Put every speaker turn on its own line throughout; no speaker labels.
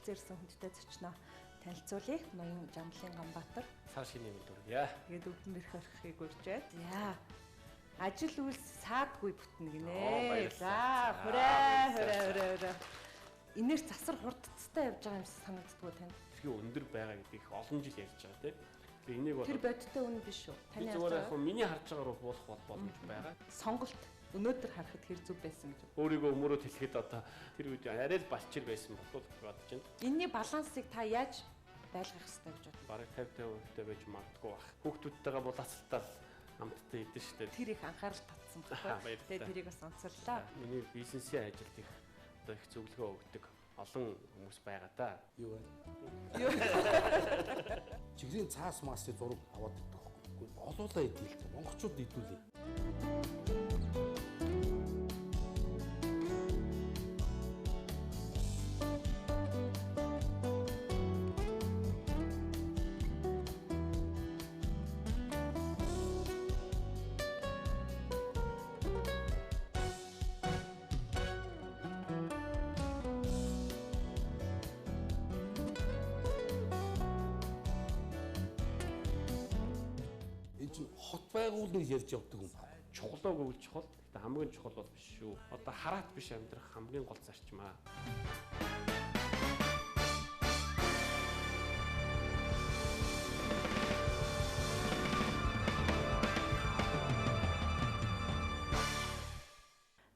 хүрэлцэн ирсэн хүндтэй зочноо танилцуулъя. Ноён Жамлын Ганбаатар.
Сар шинийн мэнд хүргье.
Тэгээд өвдөн бэрх орхийг урьж байна. Яа. Ажил үйлс саадгүй бүтнэ гинэ. За, хүрээ. Инээр засар хурдцтай явж байгаа юм шиг санагддгүй тань.
Тэрхий өндөр байгаа гэдгийг олон жил ярьж байгаа тийм. Тэгээ энийг бол
тэр бодиттой үн биш үү?
Таны харж байгаа миний харж байгаагаар буулах боломж байгаа.
Сонголт өнөөдөр харахад хэр зүв байсан гэж.
Өөрийгөө өмөрөө тэлэхэд одоо тэр үед арай л балчир байсан болов бодож байна.
Энийний балансыг та яаж байлгах хэрэгтэй гэж бодсон?
Бараг 50-50% байж магадгүй баг. Хүүхдүүдтэйгээ булаацалтаар амттай идэв шүү дээ.
Тэр их анхаарал татсан байхгүй. Тэгээд тэрийг бас онцорлоо.
Миний бизнесийн ажилд их одоо их зөвлөгөө өгдөг олон хүмүүс байгаа да.
Юу вэ? Чигрийн цаас маасны зураг аваад идэх байхгүй. Олоолаа идээл ч монголчууд идүүлээ. Хот байгууллагыг ярьж явдаг юм байна.
Чухлаа гэвэл чухал. Гэтэ хамгийн чухал бол биш шүү. Одоо хараат биш амьдрах хамгийн гол зарчим аа.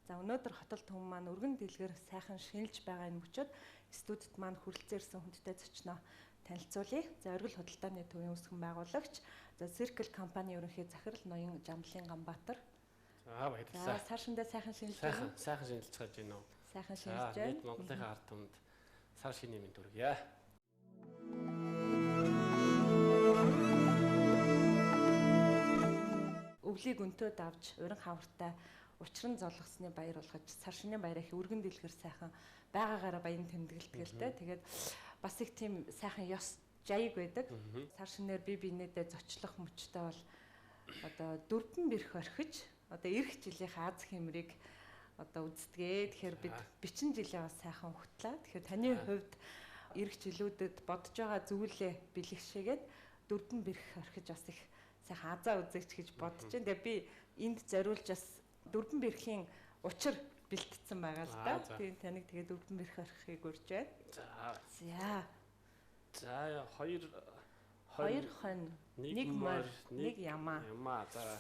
За өнөөдөр хотол төм маань өргөн дэлгэр сайхан шинэлж байгаа энэ мөчөд студид маань хүрэлцэн ирсэн хүндтэй зочноо танилцуулъя. За оргил худалдааны төвийн үүсгэн байгуулагч, за Circle компани ерөнхий захирал ноён Жамлын Ганбаатар.
За баярлалаа.
За саршиндаа сайхан шинэлж байна.
Сайхан шинэлж байгаа юм уу?
Сайхан шинэлж байна.
Монголын ард түмэнд сар шинийн мэнд хүргье.
Өвлийг өнтөөд авч уран хавартай учран золгосны баяр болгож сар шинийн баяраа өргөн дэлгэр сайхан байгаагаараа баян тэмдэглэдэг. Тэгээд бас их тийм сайхан ёс жаяг байдаг. Сар шинээр бие биенээдээ зочлох мөчтэй бол одоо дөрвөн бэрх орхиж одоо эх жилийн аз хэмрийг одоо үздгээ. Тэгэхээр бид бичин жилээ бас сайхан хөтлөө. Тэгэхээр таны хувьд эх жилүүдэд бодож байгаа зүйлээ бэлэгшээгээд дөрвөн бэрх орхиж бас их сайхан азаа үзэгч гэж бодож байна. Тэгээ би энд зориулж бас дөрвөн бэрхийн учир бэлтгэсэн байгаа л да. Тийм таныг тэгээд дөрвөн бэрх орхийг урьж байна.
За хоёр
хонь, нэг морь, нэг ямаа.
За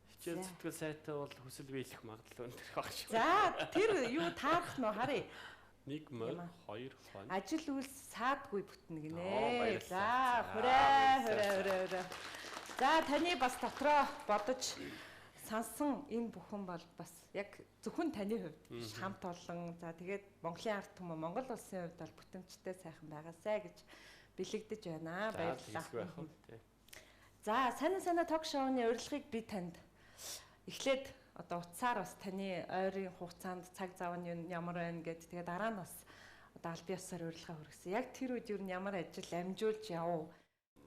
хичээл зүтгэл сайтай бол хүсэл биелэх магадлал өндөр баг шүү.
За тэр юу таарах нь харъя.
Нэг морь, хоёр хонь.
Ажил үйлс саадгүй бүтнэ гинэ. За хүрээ. За таны бас дотроо бодож сансан энэ бүхэн бол бас яг зөвхөн таны хувьд биш, хамт олон. За тэгээд Монголын ард түмэн Монгол улсын хувьд бол бүтэмжтэй сайхан байгаасай гэж бэлэгдэж байна. Баярлалаа. За санаа ток шоуны урилгыг би танд эхлээд одоо утсаар бас таны ойрын хугацаанд цаг зав нь ямар байна гэд тэгээд дараа нь бас одоо албан ёсоор урилга хүргэсэн. Яг тэр үед юу ямар ажил амжуулж яв?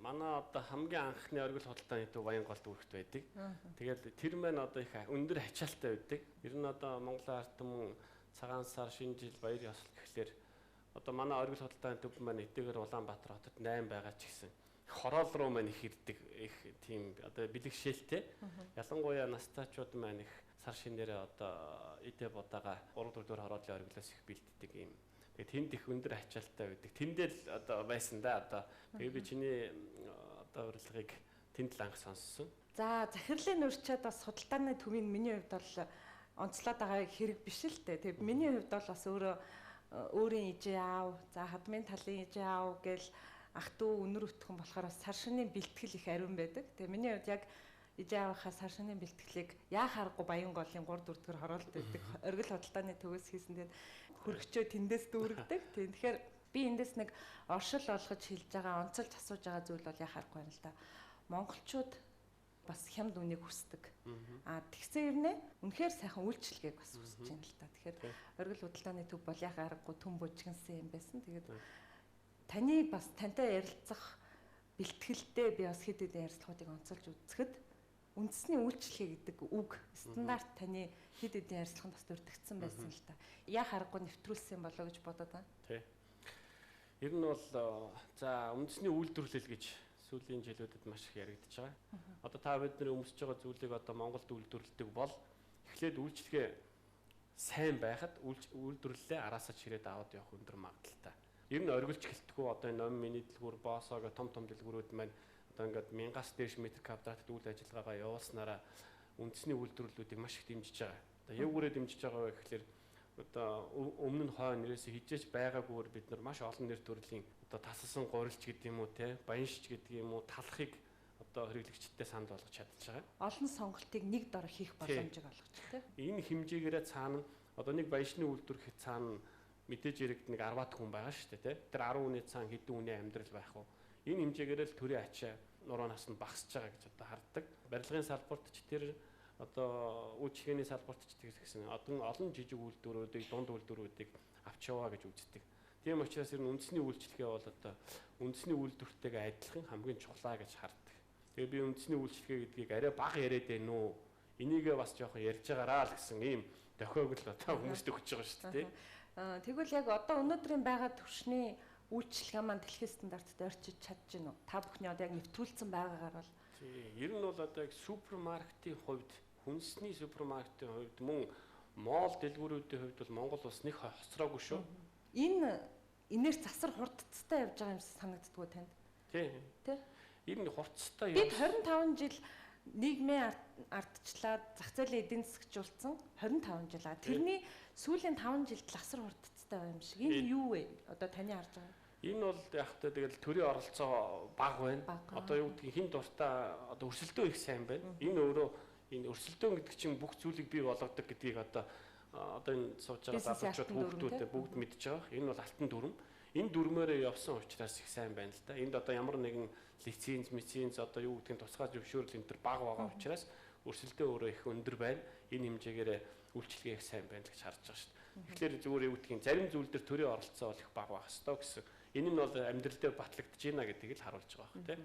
Манай одоо хамгийн анхны оргил худалдааны төв Баянголд үүрэгт байдаг. Тэгээд тэр маань одоо их өндөр ачаалттай байдаг. Ер нь одоо Монголын ард түмэн цагаан сар, шинэ жил, баяр ёслол гэхлээр одоо манай оргил худалдааны төв маань эдгээр Улаанбаатар хотод 8 байгаа ч гэсэн хороол руу маань их ирдэг их тийм одоо бэлэгшээлтэй. Ялангуяа настайчууд маань их сар шинээрээ одоо эдэ бодаага 3-4 хороодлын оргилоос их бэлддэг юм. Тэгээд тэнд их өндөр ачаалттай байдаг. Тэндэл одоо байсан да одоо. Тэгээд би чиний одоо урилгыг тэнд л анх сонссон.
За захирлын урьдчаад бас худалдааны төвийн миний хувьд бол онцлоод байгаа хэрэг биш л дээ. Тэгээд миний хувьд бол бас өөрийн ижээ аав, за хадмын талын ижээ аав гэл ах トゥ өнөр өтгөн болохоор сар шинийн бэлтгэл их ариун байдаг. Тэгээ миний хувьд яг ижээ аавынхаа сар шинийн бэлтгэлийг яахааргүй Баянголын 3-4 дэх хороолт байдаг. Оргил худалдааны төвөөс хийсэн тэгээд хөргөчөө тэндээс дүүргдэг. Тэгэхээр би эндээс нэг оршил олгож хэлж байгаа, онцолж асууж байгаа зүйл бол яхааргүй байна л да. Монголчууд бас хямд үнийг хүсдэг. Тэгсэн хэрнээ үнэхээр сайхан үйлчлэгийг бас хүсэж байна л да. Тэгэхээр оргил худалдааны төв бол яхааргүй түн бужигнсан юм байсан. Тэгээд таны бас тантай ярилцах бэлтгэлтэй би бас хэд хэдэн ярилцлагуудыг онцолж үзэхэд үндэсний үйлчлэгээ гэдэг үг стандарт таны хэд хэдэн ярилцлаганд бас дурдгдсан байсан л та. Яа харахгүй нэвтрүүлсэн болоо гэж бодоод байна.
Тий. Ер нь бол за үндэсний үйлдвэрлэл гэж сүүлийн жилүүдэд маш их яригдчихэж байгаа. Одоо та бидний өмсөж байгаа зүйлийг одоо Монголд үйлдвэрлэдэг бол эхлээд үйлчлэгээ сайн байхад үйлдвэрлэлээ араасаа чирээд аваад явах өндөр магадлалтай. Ер нь оргилж эхэлтгүү одоо энэ ном миний дэлгүүр боосоо гэх том дэлгүүрүүд маань одоо ингээд 1000-аас дээш метр квадратд үйл ажиллагаагаа явуулснараа үндэсний үйлдвэрлэлүүдийг маш их дэмжиж байгаа. Одоо явгүрээ дэмжиж байгаа вэ гэхэлэр одоо өмнө нь хойно нэрээс хижээж байгаагүйгээр бид нар маш олон нэр төрлийн одоо тасалсан гурилч гэдэг юм уу те баяншч гэдэг юм уу талахыг одоо хэрэглэгчдэд санд болгож чадчих байгаа.
Олон сонголтыг нэг дор хийх боломжийг олгож те.
Энэ хэмжээгээрээ цаана одоо нэг баяншны үйлдвэрлэхэд цаана мэдээж иргэд нэг 10-аад хүн байгаа шүү дээ те. Тэр 10 хүний цаана хэдэн хүний амьдрал байх вэ? Энэ хэмжээгээр л төрийн ачаа нуруунаас нь багасж байгаа гэж одоо харддаг. Барилгын салбарт ч тэр одоо үйлчлэгээний салбарт ч гэсэн олон жижиг үйлдвэрүүдийг дунд үйлдвэрүүдийг авч яваа гэж үздэг. Тийм учраас ер нь үндэсний үйлчлэгээ бол одоо үндэсний үйлдвэртэйгээ адилхан хамгийн чухлаа гэж харддаг. Тэгээ би үндэсний үйлчлэгээ гэдгийг арай бага яриад байна уу? Энийгээ бас жоохон ярьж байгаараа л гэсэн ийм дохиог л одоо хүмүүст өгч байгаа шүү дээ.
Тэгвэл яг одоо өнөөдрийн байгаа түвшний үйлчлэгээ маань дэлхийн стандартад орчиж чадж байна уу? Та бүхний одоо яг нэвтрүүлсэн байгаагаар бол
ер нь бол одоо яг супермаркетын хувьд хүнсний супермаркетын хувьд мөн моол дэлгүүрүүдийн хувьд бол Монгол улс нэг хоцроогүй шүү.
Энээр засар хурдцтай явж байгаа юм шиг санагддгүй танд.
Тий. Ер нь хурдцтай
бид 25 жил нийгмийн ардчлаад зах зээлийн эдийн засгжуулсан 25 жил. Тэрний сүүлийн 5 жилд засар хурдцтай байгаа юм шиг. Энэ юу вэ? Одоо таны харж байгаа.
Энэ бол яг та тэгэл төрийн оролцоо бага байна. Одоо юу гэдгийг хин дуртай одоо өрсөлдөө их сайн байна. Энэ өөрөө энэ өрсөлдөөн гэдэг чинь бүх зүйлийг бий болгодог гэдгийг одоо энэ сууж байгаа залуучууд бүгд мэдж байгаа. Энэ бол алтан дүрм. Энэ дүрмээрээ явсан учраас их сайн байна л да. Энд одоо ямар нэгэн лиценз одоо юу гэдгийг тусгай зөвшөөрөл энэ төр бага байгаа учраас өрсөлдөө өөрөө их өндөр байна. Энэ хэмжээгээр үйлчлэгээ их сайн байна гэж харж байгаа шүү дээ. Тэгэхээр зүгээр юу гэдгийг зарим зүйл дээр төрийн оролцоо бол их бага байх ёстой гэсэн. Энэ нь бол амьдрал дээр батлагдаж байна гэдгийг л харуулж байгаа хэрэг тийм.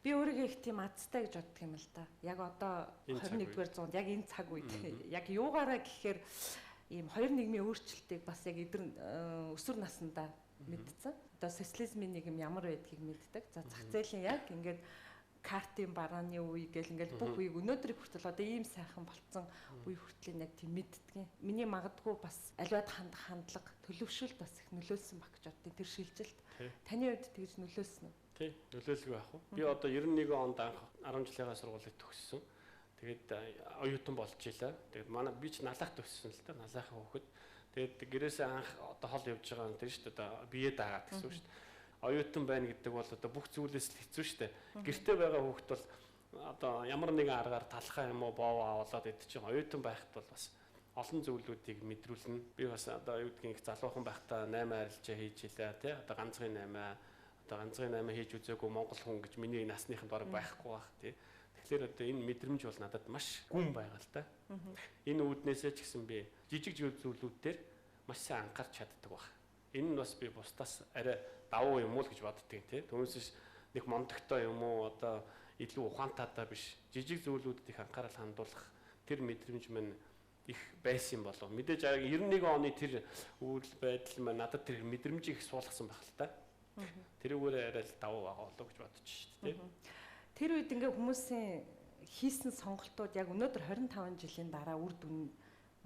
Би өөрийгөө их тийм азтай гэж боддог юм л да. Яг одоо 21-р зуунд яг энэ цаг үед яг юугаараа гэхээр ийм хоёр нийгмийн өөрчлөлтийг бас яг өсвөр наснда мэдсэн. Одоо социализмын нийгэм ямар байдгийг мэддэг. За зах зээлийн яг ингээд картын барааны үе гэл ингээд бүх үеийг өнөөдрийг хүртэл одоо ийм сайхан болцсон үе хүртэл яг тийм мэддэг. Миний магадгүй бас аливаад хандлага төлөвшөлт бас их нөлөөлсөн баг гэж боддог. Тэр шилжилт. Таны хувьд тэгж нөлөөлсөн үү?
Тий, нөлөөлгүй байх уу? Би одоо 91 онд анх 10 жилийн сургуулийг төгссөн. Тэгээд оюутан болж илаа. Тэгээд манай би ч налаах төгссөн л та, налаахын хүүхэд. Тэгээд гэрээсээ анх одоо хол явж байгаа юм тийм шүү дээ. Одоо бие даагаад гэсэн шүү дээ. Оюутан байна гэдэг бол одоо бүх зүйлээс л хэцүү шүү дээ. Гэртээ байгаа хүүхэд бол одоо ямар нэгэн аргаар талхаа юм уу боовоо аваад идчих. Оюутан байхад бол бас олон зүйлүүдийг мэдрүүлнэ. Би бас одоо юу гэдгийг залуухан байхдаа 8 арилжаа хийж илаа тий. Одоо ганцхан 8 хийж үзээгүй монгол хүн гэж миний насныханд бараг байхгүй байх тий. Тэгэхээр одоо энэ мэдрэмж бол надад маш гүн байгаа л да. Энэ үүднээсээ ч гэсэн би жижиг зүйлүүд дээр маш сайн анхаарч чаддаг баг. Энэ нь бас би бусдаас арай давуу юм уу л гэж боддөг тий. Түүнээс нэг мондогтой юм уу одоо илүү ухаантайдаа биш. Жижиг зүйлүүдэд их анхаарал хандуулах тэр мэдрэмж минь их байсан болов. Мэдээж 91 оны тэр үйл байдал маань надад тэр мэдрэмжийг суулгасан байх л та. Тэрүүгээр арай л давуу байгаа болов гэж бодож шүү дээ.
Тэр үед ингээ хүмүүсийн хийсэн сонголтууд яг өнөөдөр 25 жилийн дараа үр дүн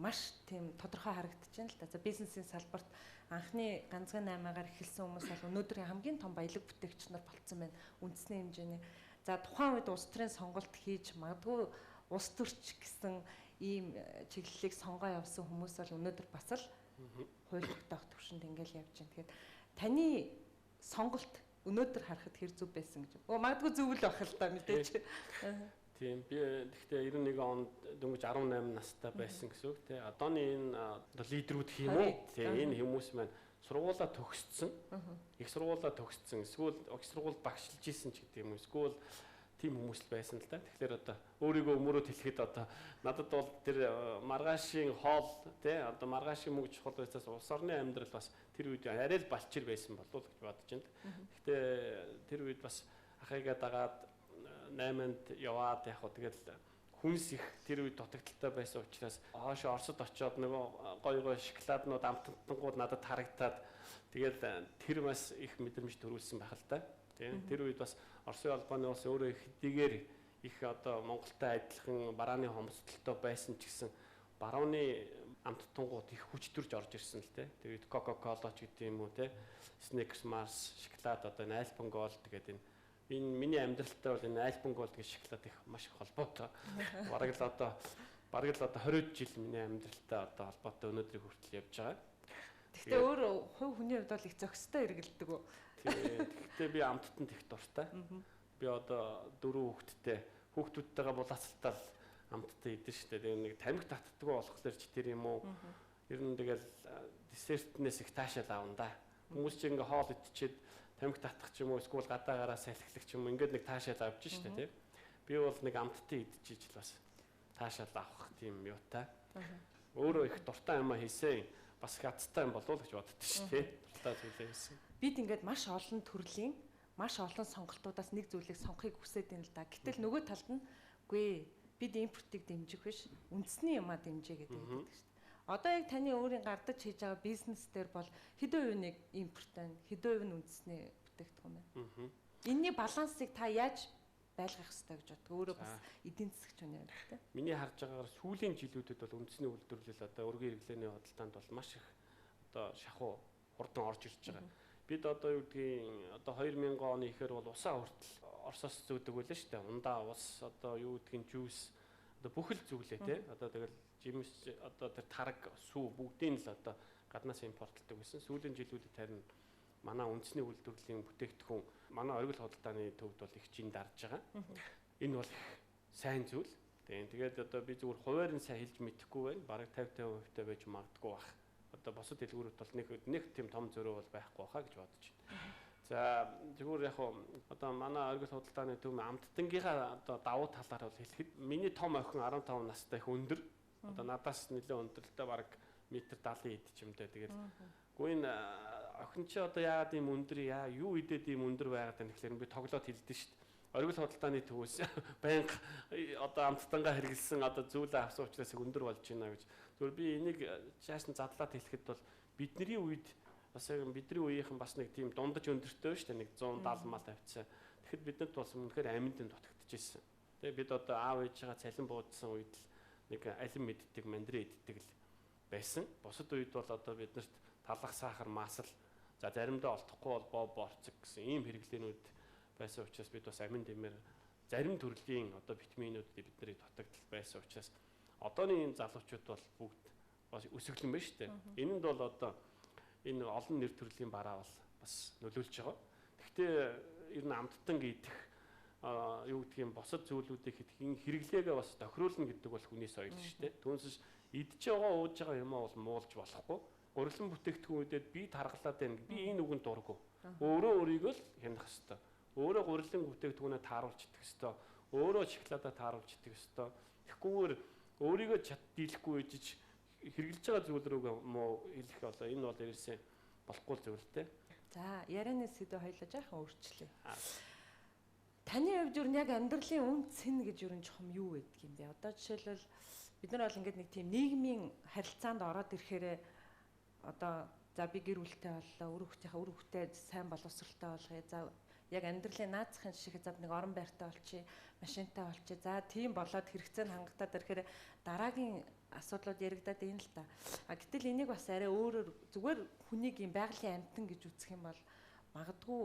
маш тийм тодорхой харагдаж байна л да. За бизнесийн салбарт анхны ганцхан 8-аар эхэлсэн хүмүүс бол өнөөдрийн хамгийн том баялаг бүтээгч нар болцсон байна. Үндэсний хэмжээний. За тухайн үед улс төрийн сонголт хийж магадгүй улс төрч гэсэн ийм чиглэлийг сонгоо явсан хүмүүс бол өнөөдөр бас л хууль тогтоох төвшөнд ингээл явж байна. Тэгэхээр таны сонголт өнөөдөр харахад хэр зүв байсан гэж. Магадгүй зөв л байх л та мэдээж.
Тийм би гэхдээ 91 онд дөнгөж 18 настай байсан гэсэн үг тий. Одооны энэ лидерүүд хэм үү? Тий энэ хүмүүс маань сургуулаа төгссөн. Их сургуулаа төгссөн. Эсвэл их сургуульд багшилж исэн ч гэдэг юм. Эсвэл тийм хүмүүс л байсан л да. Тэгэхээр одоо өөрийгөө өмөрөд хэлэхэд одоо надад бол тэр маргаашийн хоол тий одоо маргаашийн мөнгө чухал байцаас улс орны амьдрал бас тэр үед арай л балчир байсан болов уу гэж бодож байна. Гэхдээ тэр үед бас ахыгаа дагаад 8-нд яваад яг хөө тэгэл хүнс их тэр үед дутагдaltaй байсан учраас хойш Оросд очиод нөгөө гой шоколаднууд амттангууд надад харагдаад тэгээд тэр бас их мэдрэмж төрүүлсэн байх л да. Тийм тэр үед бас Оросын албаны улс өөрөө их хэдийгээр их одоо Монголтай адилхан барааны хомсдолтой байсан ч гэсэн барууны амттангууд их хүчтөрж орж ирсэн л те. Тэгээд Coca-Cola ч гэдэг юм уу те. Snickers, Mars, шоколад одоо энэ Alpen Gold тэгээд энэ миний амьдралтай бол энэ Alpen Gold гэх шоколад их маш их холбоотой. Бараг л одоо 20 жил миний амьдралтай одоо холбоотой өнөөдрийг хүртэл явж байгаа.
Гэхдээ өөр хувь хүний хувьд бол их зөкстэй эргэлдэг үү?
Тэгэхдээ би амттанд их дуртай. Би одоо 4 хүүхдүүдтэйгээ булаацалтал амттай идэв штэ. Тэгээ нэг тамхи татдаггүй болохоор ч тэр юм уу. Ер нь тэгэл десертнээс их таашаал аавна да. Хүмүүс чинь ингээ хоол идчихэд тамхи татах ч юм уу эсвэл гадаагаараа салхилах ч юм уу ингээд нэг таашаал авч штэ тий. Би бол нэг амттай идчихэж л бас таашаал авах тийм юутай. Өөрөө их дуртай юм а хийсэн. Бас хацтай юм болов уу гэж боддоо штэ тий. Дуртай зүйлээ хийсэн.
Бид ингээд маш олон төрлийн маш олон сонголтуудаас нэг зүйлийг сонгохыг хүсэж байна л да. Гэтэл нөгөө талд нь үгүй бид импортыг дэмжих биш үндэсний юмаа дэмжиж гэдэг шүү дээ. Одоо яг таны өөрийн гардаж хийж байгаа бизнес дээр бол хэдэн хувийг импорт байна, хэдэн хувь нь үндэсний бүтээгдэхүүн байна. Энийний балансыг та яаж байлгах ёстой гэж боддог. Өөрөө бас эдийн засагч хүн юм тийм.
Миний харж байгаагаар сүүлийн жилүүдэд бол үндэсний үйлдвэрлэл одоо өргөн хэрэглээний худалдаанд бол маш их одоо шахуу хурдан орж ирж байгаа. Бид одоо юу гэдгийг одоо 2000 оны ихэр бол усаа хүртэл Оросоос зүүдэг байлаа шүү дээ. Ундаа ус одоо юу гэдгийг жуус одоо бүхэл зүйлээ тий. Одоо тэгэл жимс одоо тэр тараг сүү бүгдийг л одоо гаднаас импортлдог байсан. Сүүлийн жилүүдэд харин манай үндэсний үйлдвэрлэлийн бүтээгдэхүүн манай оргил худалдааны төвд бол их чин дарж байгаа. Энэ бол сайн зүйл. Тэгээд одоо би зүгээр хуваар нь сайн хэлж мэдэхгүй байна. Бараг 50% та байж магадгүй бах. Одоо босод дэлгүүрүүд бол нэг тийм том зөрөө бол байхгүй хаа гэж бодож байна. За зүгээр яг одоо манай оргил худалдааны төв амттангийнхаа одоо давуу талаар бол хэлэхэд миний том охин 15 настай их өндөр. Одоо надаас нэлээд өндөртэй бараг метр 70 идэж юм даа. Тэгээд гүн охин чи одоо яагаад ийм өндөр юу идээд ийм өндөр байгаад байна гэхээр би тоглоод хэлдэж шít. Оргил худалдааны төвөөс байнга одоо амттангаа хэрэгэлсэн одоо зүйлээ авсан учраас өндөр болж байна гэж. Зүгээр би энийг чаашин задлаад хэлэхэд бол бидний үед бас яг бидний үеийнхэн бас нэг тийм дундаж өндөртэй шүү дээ нэг 170 мал тавьчихсан. Тэгэхэд бидэнд бас үнэхээр аминд дутагдчихжээ. Тэгээ бид одоо аав ээжийнхаа цалин буудсан үед л нэг алин мэддэг мандрин иддэг л байсан. Бусад үед бол одоо биднэрт талах сахар масал за заримдаа олдохгүй бол боо борцог гэсэн ийм хэрэглээнүүд байсан учраас бид бас амин дэмээр зарим төрлийн одоо витаминуудыг бидний дутагдал байсан учраас одооний залуучууд бол бүгд бас өсөглөн байна шүү дээ. Энэнд бол одоо энэ олон нэр төрлийн бараа бол бас нөлөөлж байгаа. Гэхдээ ер нь амттан идэх юу гэдгийг босод зүйлүүдийг хэрэглээгээ бас тохируулна гэдэг бол хүний соёл шүү дээ. Түүнээс идж байгаа ууж байгаа юм бол муулж болохгүй. Гурилан бүтээгдэхүүнүүдэд би таргалаад байна. Би энэ үгэнд дурггүй. Өөрөө өөрийгөө л хянах хэрэгтэй. Өөрөө гурилан бүтээгдэхүүнээ тааруулж идэх хэрэгтэй. Өөрөө шоколадаа тааруулж идэх хэрэгтэй. Тэгэхгүйгээр өөрийгөө дийлэхгүй ижиж хэрэгжилж байгаа зүйл рүү муу хэлэх одоо энэ бол ерөөсөө болохгүй зүйлтэй.
За, ярианы сэдв хоёлоо жаахан өөрчлөе. Таны хувьд юу яг амьдралын үнд сэн гэж юу чухам юу гэдэг юм бэ? Одоо жишээлбэл бид нар бол ингээд нэг тийм нийгмийн харилцаанд ороод ирэхээр одоо за би гэр бүлтэй боллоо, үр хүүхдээ сайн боловсралтай болгоё. За яг амьдралын наацхийн шиг за нэг орон байртай болчих, машинтай болчих. За тийм болоод хэрэгцээнд хангалтаад ирэхээр дараагийн асуудлууд яригадаад байна л та. Гэтэл энийг бас арай өөрөөр зүгээр хүнийг юм байгалийн амьтан гэж үзэх юм бол магадгүй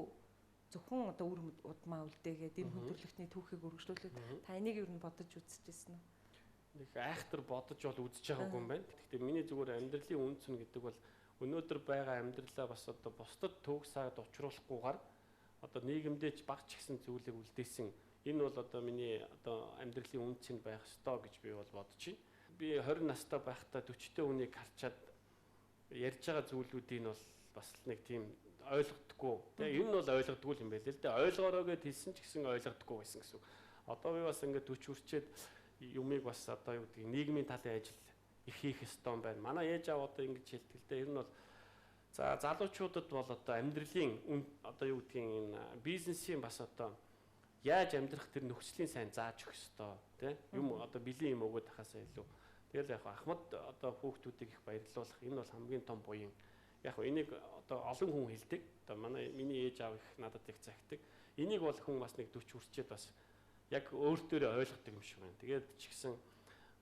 зөвхөн одоо үр удмаа үлдээгээд энэ хүндрэлтний түүхийг өргөжлүүлээд та энийг юу н бодож үзчихсэн үү?
Нэг айхтар бодож бол үзэж байгаагүй юм байна. Гэхдээ миний зүгээр амьдралын үн цэн гэдэг бол өнөөдөр байгаа амьдралаа бас одоо бусдад төгсаад учруулахгүйгээр одоо нийгэмдээ ч багч гэсэн зүйлийг үлдээсэн. Энэ бол одоо миний одоо амьдралын үн цэн байх ёстой гэж би бол бодож байна. Би 20 настай байхдаа 40-тэй хүнийг харчаад ярьж байгаа зүйлүүдийг бол бас нэг тийм ойлгодоггүй. Тэгээ энэ нь бол ойлгодгүй юм байл л дээ. Ойлгоороо гэд хэлсэн ч гэсэн ойлгодоггүй байсан гэсэн. Одоо би бас ингээд 40 хүрчээд юмыг бас одоо юу гэдэг нийгмийн талын ажил их хийх ёстой юм байна. Манай ээж аав одоо ингэж хэлдэг л дээ. Энэ нь бол за залуучуудад бол одоо амьдралын одоо юу гэдгийг энэ бизнесийн бас одоо яаж амьдрах тэр нөхцөлийн сайн зааж өгөх ёстой тий юм одоо бэлэн юм өгөөд тахаасаа илүү. Тэгэл яг Ахмад одоо хүүхдүүдийг их баярлуулах энэ бол хамгийн том буян. Яг энийг одоо олон хүн хэлдэг. Одоо миний ээж аав их надад их захидаг. Энийг бол хүн бас нэг 40 хүрчээд бас яг өөртөө ойлгодог юм шиг байна. Тэгээд ч гэсэн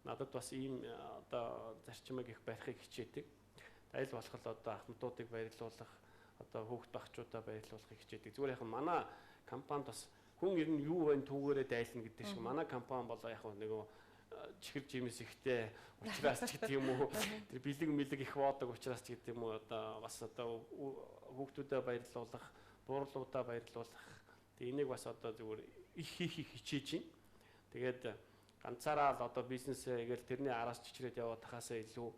надад бас ийм одоо зарчмыг их барихыг хичээдэг. Аль болох л одоо ахмадуудыг баярлуулах, одоо хүүхд багчуудаа баярлуулахыг хичээдэг. Зүгээр яг манай компанид бас хүн ер нь юу вэ түүгээрээ дайлна гэдэг шиг манай компани бол яг нөгөө чихэр жимс ихтэй учраас ч гэдэг юм уу тэр бэлэг их боодог учраас ч гэдэг юм уу одоо бас одоо хүүхдүүдэд баярлуулах, буурлуудаа баярлуулах. Тэгээ энийг бас одоо зүгээр их хийхийг хичээж байна. Тэгээд ганцаараа л одоо бизнесээ ингээл тэрний араас чичрээд яваад тахаасаа илүү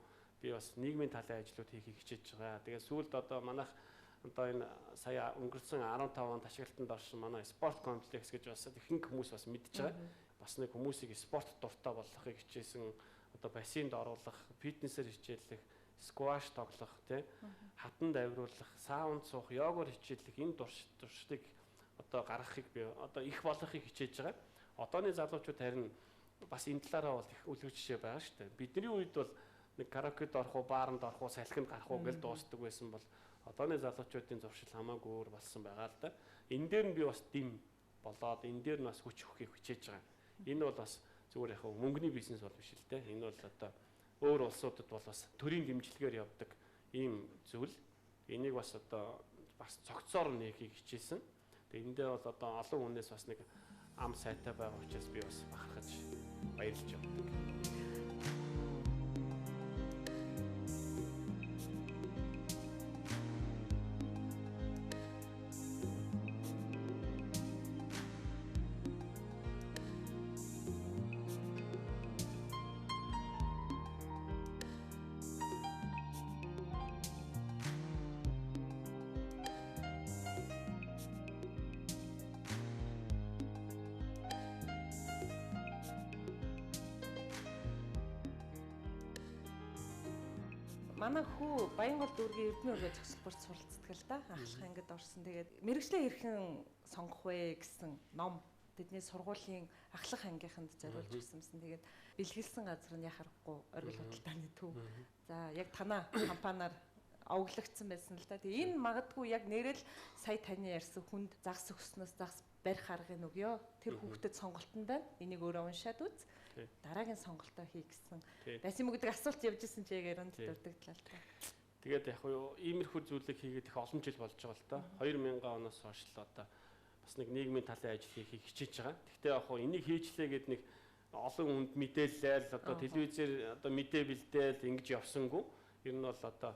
би бас нийгмийн талын ажлууд хийхийг хичээж байгаа. Тэгээд сүүлд одоо манайх одоо энэ сая өнгөрсөн 15 онд ашиглалтанд орсон манай спорт комплекс гэж бас ихэнх хүмүүс бас мэдж байгаа. Бас нэг хүмүүсийг спорт дуртай болгохыг хичээсэн, одоо бассейнд оруулах, фитнесээр хичээллэх, скваш тоглох, тий хатанд авируулах, саунд суух, йогоор хичээллэх энэ туршлагыг одоо гаргахыг би одоо их болгохыг хичээж байгаа. Одооны залуучууд харин бас энэ талаараа бол их үлгэр жишээ байгаа шүү дээ. Бидний үед бол нэг караокед орох уу, бааранд орох уу, салхинд гарах уу гэж дуустдаг байсан бол одооны залуучуудын зуршил хамаагүй өөр болсон байгаа л да. Энэ дээр нь би бас дэм болоод энэ дээр нь бас хүч өгөхийг хичээж байгаа. Энэ бол бас зүгээр яг мөнгөний бизнес бол биш л дээ. Энэ бол одоо өөр улсуудад бол бас төрийн дэмжлэгээр явдаг ийм зүйл. Энийг бас одоо бас цогцоор нээхийг хичээсэн. Тэгээ эндээ бол одоо олон хүнээс бас нэг ам сайтай байгаа учраас би бас бахархаж баярлж явдаг.
Манай хүү Баянгол дүүргийн Эрдэнэ өргөө зохисолборт суралцдаг л да. Ахлах ангид орсон. Тэгээд мэрэгчлээ хэрхэн сонгох вэ гэсэн ном тэдний сургуулийн ахлах ангийнханд зориулж ирсэнсэн. Тэгээд бэлгэлсэн газар нь яхахгүй оргил худалдааны төв. За яг танаа компаниар овоглогдсон байсан л да. Тэгээд энэ магадгүй яг нэрэл сая таны ярьсан хүнд загас өгснөөс загас барих аргыг өгөө. Тэр хүүхдэд сонголтон байна. Энийг өөрөө уншаад үз. Дараагийн сонголтоо хий гэсэн. Байсан мөгдөг асуулт явж исэн чи яг ярианд дурдагдлаа л та.
Тэгээд яг юу иймэрхүү зүйлийг хийгээд их олон жил болж байгаа л та. 2000 оноос хойш л одоо бас нэг нийгмийн талын ажил хийхийг хичээж байгаа. Гэхдээ яг энийг хийчлээ гэд нэг олон хүнд мэдээлэл одоо телевизээр одоо мэдээ бэлдээл ингэж явсангүй. Ер нь бол одоо